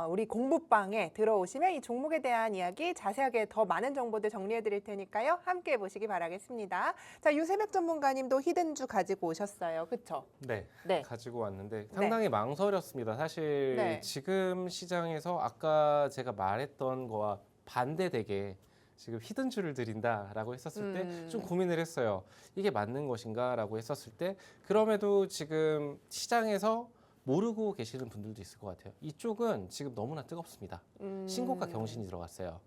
우리 공부방에 들어오시면 이 종목에 대한 이야기 자세하게 더 많은 정보들 정리해드릴 테니까요. 함께 보시기 바라겠습니다. 자, 유세벽 전문가님도 히든주 가지고 오셨어요. 그렇죠? 네, 네. 가지고 왔는데 상당히 망설였습니다. 사실 네. 지금 시장에서 아까 제가 말했던 거와 반대되게 지금 히든주를 드린다라고 했었을 때 좀 고민을 했어요. 이게 맞는 것인가라고 했었을 때 그럼에도 지금 시장에서 모르고 계시는 분들도 있을 것 같아요. 이쪽은 지금 너무나 뜨겁습니다. 신고가 경신이 들어갔어요.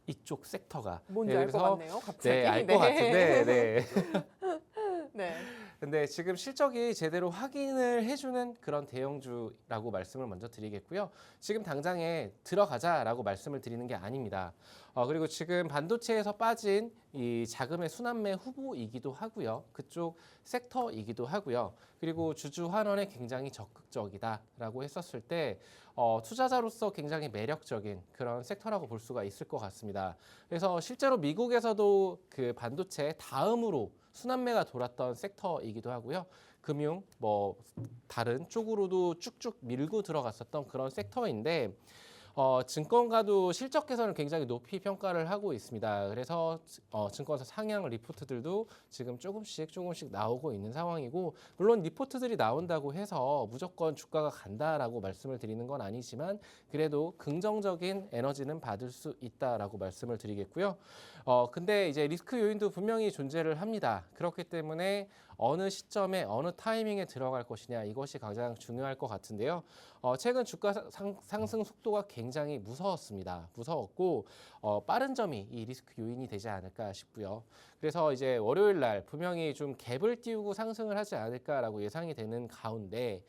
이쪽 섹터가. 뭔지 알 것 같네요. 갑자기. 네, 알 것 같은데. 네. 네. 근데 지금 실적이 제대로 확인을 해주는 그런 대형주라고 말씀을 먼저 드리겠고요. 지금 당장에 들어가자라고 말씀을 드리는 게 아닙니다. 그리고 지금 반도체에서 빠진 이 자금의 순환매 후보이기도 하고요. 그쪽 섹터이기도 하고요. 그리고 주주 환원에 굉장히 적극적이다라고 했었을 때 투자자로서 굉장히 매력적인 그런 섹터라고 볼 수가 있을 것 같습니다. 그래서 실제로 미국에서도 그 반도체 다음으로 순환매가 돌았던 섹터이기도 하고요. 금융, 다른 쪽으로도 쭉쭉 밀고 들어갔었던 그런 섹터인데 증권가도 실적 개선을 굉장히 높이 평가를 하고 있습니다. 그래서 증권사 상향 리포트들도 지금 조금씩 나오고 있는 상황이고 물론 리포트들이 나온다고 해서 무조건 주가가 간다라고 말씀을 드리는 건 아니지만 그래도 긍정적인 에너지는 받을 수 있다라고 말씀을 드리겠고요. 근데 이제 리스크 요인도 분명히 존재를 합니다. 그렇기 때문에 어느 시점에 어느 타이밍에 들어갈 것이냐 이것이 가장 중요할 것 같은데요. 최근 주가 상승 속도가 굉장히 무서웠고 빠른 점이 이 리스크 요인이 되지 않을까 싶고요. 그래서 이제 월요일 날 분명히 좀 갭을 띄우고 상승을 하지 않을까라고 예상이 되는 가운데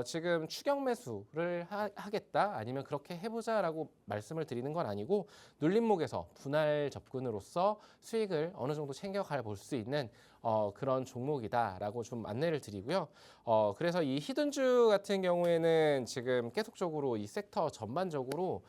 지금 추격 매수를 하겠다 아니면 그렇게 해보자라고 말씀을 드리는 건 아니고 눌림목에서 분할 접근으로서 수익을 어느 정도 챙겨갈 볼 수 있는 그런 종목이다라고 좀 안내를 드리고요. 그래서 이 히든주 같은 경우에는 지금 계속적으로 이 섹터 전반적으로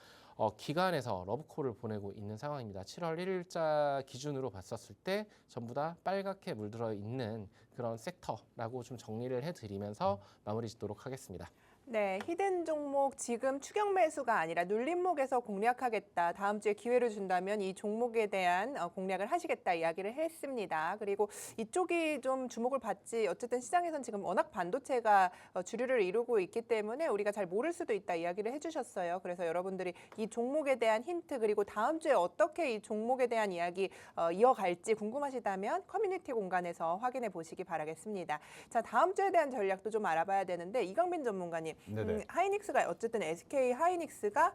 기관에서 러브콜을 보내고 있는 상황입니다. 7월 1일자 기준으로 봤었을 때 전부 다 빨갛게 물들어 있는 그런 섹터라고 좀 정리를 해드리면서 마무리 짓도록 하겠습니다. 네, 히든 종목 지금 추격 매수가 아니라 눌림목에서 공략하겠다. 다음 주에 기회를 준다면 이 종목에 대한 공략을 하시겠다 이야기를 했습니다. 그리고 이쪽이 좀 주목을 받지 어쨌든 시장에선 지금 워낙 반도체가 주류를 이루고 있기 때문에 우리가 잘 모를 수도 있다 이야기를 해주셨어요. 그래서 여러분들이 이 종목에 대한 힌트 그리고 다음 주에 어떻게 이 종목에 대한 이야기 이어갈지 궁금하시다면 커뮤니티 공간에서 확인해 보시기 바라겠습니다. 자, 다음 주에 대한 전략도 좀 알아봐야 되는데 이강민 전문가님. 네네. 하이닉스가 어쨌든 SK 하이닉스가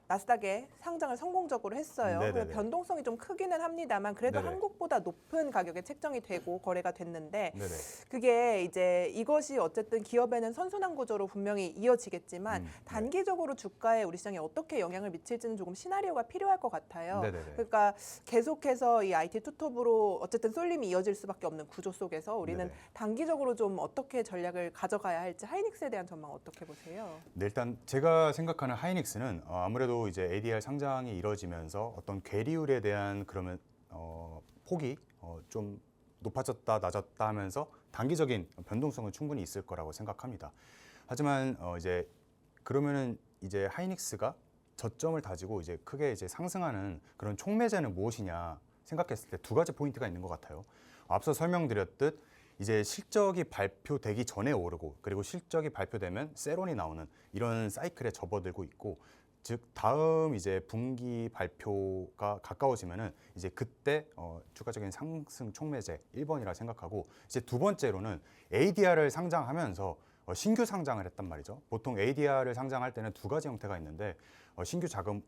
나스닥에 상장을 성공적으로 했어요. 네네네. 그래서 변동성이 좀 크기는 합니다만 그래도 네네. 한국보다 높은 가격에 책정이 되고 거래가 됐는데 네네. 그게 이제 이것이 어쨌든 기업에는 선순환 구조로 분명히 이어지겠지만 네. 단기적으로 주가에 우리 시장에 어떻게 영향을 미칠지는 조금 시나리오가 필요할 것 같아요. 네네네. 그러니까 계속해서 이 IT 투톱으로 어쨌든 쏠림이 이어질 수밖에 없는 구조 속에서 우리는 네네. 단기적으로 좀 어떻게 전략을 가져가야 할지 하이닉스에 대한 전망 어떻게 보세요? 네, 일단 제가 생각하는 하이닉스는 아무래도 이제 ADR 상장이 이뤄지면서 어떤 괴리율에 대한 그러면 폭이 좀 높아졌다 낮았다 하면서 단기적인 변동성은 충분히 있을 거라고 생각합니다. 하지만 이제 그러면은 이제 하이닉스가 저점을 다지고 이제 크게 이제 상승하는 그런 촉매제는 무엇이냐 생각했을 때 두 가지 포인트가 있는 것 같아요. 앞서 설명드렸듯 이제 실적이 발표되기 전에 오르고 그리고 실적이 발표되면 세론이 나오는 이런 사이클에 접어들고 있고 즉 다음 이제 분기 발표가 가까워지면은 이제 그때 추가적인 상승 촉매제 1번이라 생각하고 이제 두 번째로는 ADR을 상장하면서 신규 상장을 했단 말이죠. 보통 ADR을 상장할 때는 두 가지 형태가 있는데 신규 자금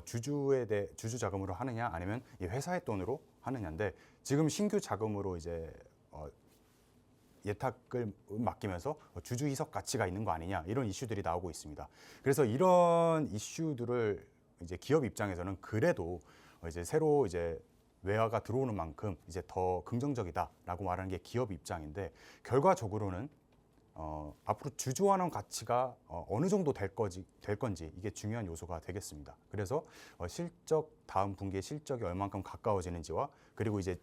주주 자금으로 하느냐 아니면 이 회사의 돈으로 하느냐인데 지금 신규 자금으로 이제 예탁을 맡기면서 주주 희석 가치가 있는 거 아니냐 이런 이슈들이 나오고 있습니다. 그래서 이런 이슈들을 이제 기업 입장에서는 그래도 이제 새로 이제 외화가 들어오는 만큼 이제 더 긍정적이다라고 말하는 게 기업 입장인데 결과적으로는 앞으로 주주 환원 가치가 어느 정도 될 건지 이게 중요한 요소가 되겠습니다. 그래서 실적 다음 분기에 실적이 얼만큼 가까워지는지와 그리고 이제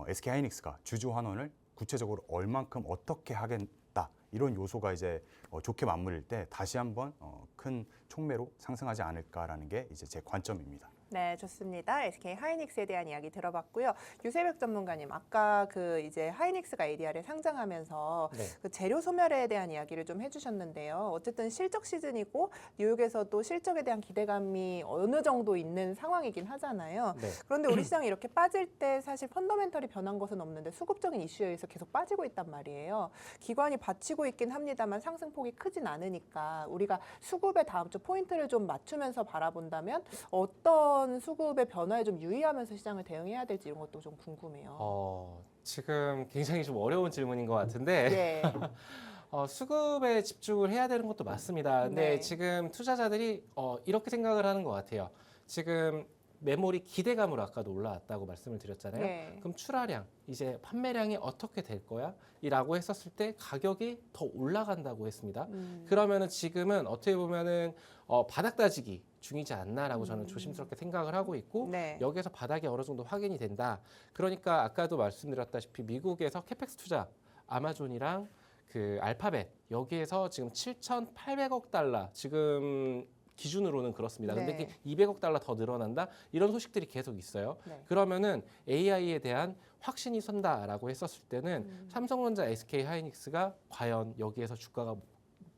SK 하이닉스가 주주 환원을 구체적으로 얼만큼 어떻게 하겠다 이런 요소가 이제 좋게 맞물릴 때 다시 한번 큰 촉매로 상승하지 않을까라는 게 이제 제 관점입니다. 네, 좋습니다. SK 하이닉스에 대한 이야기 들어봤고요. 유세벽 전문가님, 아까 그 이제 하이닉스가 ADR에 상장하면서 네. 그 재료 소멸에 대한 이야기를 좀 해주셨는데요. 어쨌든 실적 시즌이고 뉴욕에서도 실적에 대한 기대감이 어느 정도 있는 상황이긴 하잖아요. 네. 그런데 우리 시장이 이렇게 빠질 때 사실 펀더멘털이 변한 것은 없는데 수급적인 이슈에 의해서 계속 빠지고 있단 말이에요. 기관이 받치고 있긴 합니다만 상승폭이 크진 않으니까 우리가 수급의 다음 주 포인트를 좀 맞추면서 바라본다면 어떤 수급의 변화에 좀 유의하면서 시장을 대응해야 될지 이런 것도 좀 궁금해요. 지금 굉장히 좀 어려운 질문인 것 같은데 네. 수급에 집중을 해야 되는 것도 맞습니다. 근데 네. 지금 투자자들이 이렇게 생각을 하는 것 같아요. 지금 메모리 기대감으로 아까도 올라왔다고 말씀을 드렸잖아요. 네. 그럼 출하량, 이제 판매량이 어떻게 될 거야? 이라고 했었을 때 가격이 더 올라간다고 했습니다. 그러면은 지금은 어떻게 보면은 바닥 다지기 중이지 않나라고 저는 조심스럽게 생각을 하고 있고 네. 여기에서 바닥이 어느 정도 확인이 된다. 그러니까 아까도 말씀드렸다시피 미국에서 캐펙스 투자, 아마존이랑 그 알파벳 여기에서 지금 7,800억 달러 지금 기준으로는 그렇습니다. 근데 네. 200억 달러 더 늘어난다? 이런 소식들이 계속 있어요. 네. 그러면은 AI에 대한 확신이 선다라고 했었을 때는 삼성전자, SK 하이닉스가 과연 여기에서 주가가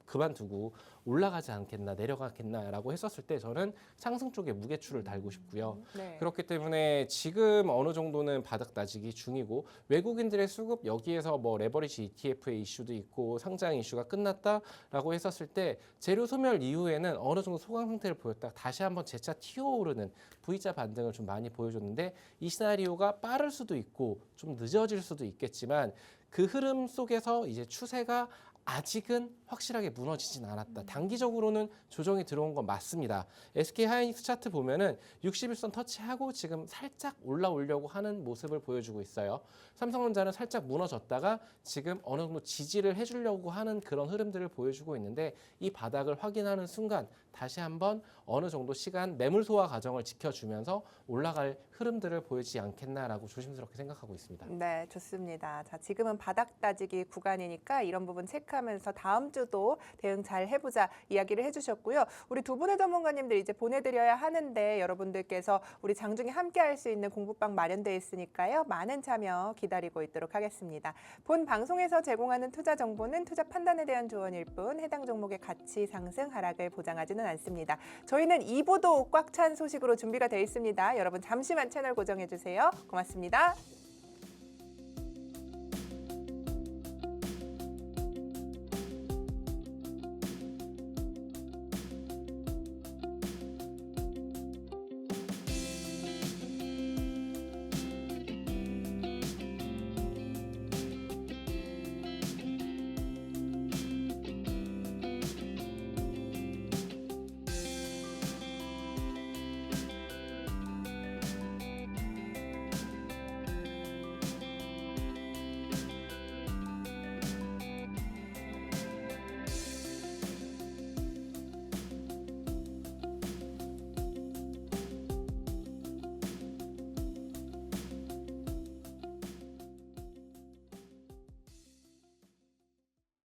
그만두고 올라가지 않겠나 내려가겠나라고 했었을 때 저는 상승 쪽에 무게추를 달고 싶고요. 네. 그렇기 때문에 지금 어느 정도는 바닥 다지기 중이고 외국인들의 수급 여기에서 뭐 레버리지 ETF의 이슈도 있고 상장 이슈가 끝났다라고 했었을 때 재료 소멸 이후에는 어느 정도 소강 상태를 보였다 다시 한번 재차 튀어오르는 V자 반등을 좀 많이 보여줬는데 이 시나리오가 빠를 수도 있고 좀 늦어질 수도 있겠지만 그 흐름 속에서 이제 추세가 아직은 확실하게 무너지진 않았다. 단기적으로는 조정이 들어온 건 맞습니다. SK 하이닉스 차트 보면은 61선 터치하고 지금 살짝 올라오려고 하는 모습을 보여주고 있어요. 삼성전자는 살짝 무너졌다가 지금 어느 정도 지지를 해주려고 하는 그런 흐름들을 보여주고 있는데 이 바닥을 확인하는 순간 다시 한번 어느 정도 시간 매물 소화 과정을 지켜주면서 올라갈 흐름들을 보이지 않겠나라고 조심스럽게 생각하고 있습니다. 네, 좋습니다. 자, 지금은 바닥 따지기 구간이니까 이런 부분 체크하면서 다음 주도 대응 잘 해보자 이야기를 해주셨고요. 우리 두 분의 전문가님들 이제 보내드려야 하는데 여러분들께서 우리 장중에 함께 할 수 있는 공부방 마련되어 있으니까요. 많은 참여 기다리고 있도록 하겠습니다. 본 방송에서 제공하는 투자 정보는 투자 판단에 대한 조언일 뿐 해당 종목의 가치 상승 하락을 보장하지는 않습니다. 저희는 2부도 꽉 찬 소식으로 준비가 되어 있습니다. 여러분 잠시만 채널 고정해주세요. 고맙습니다.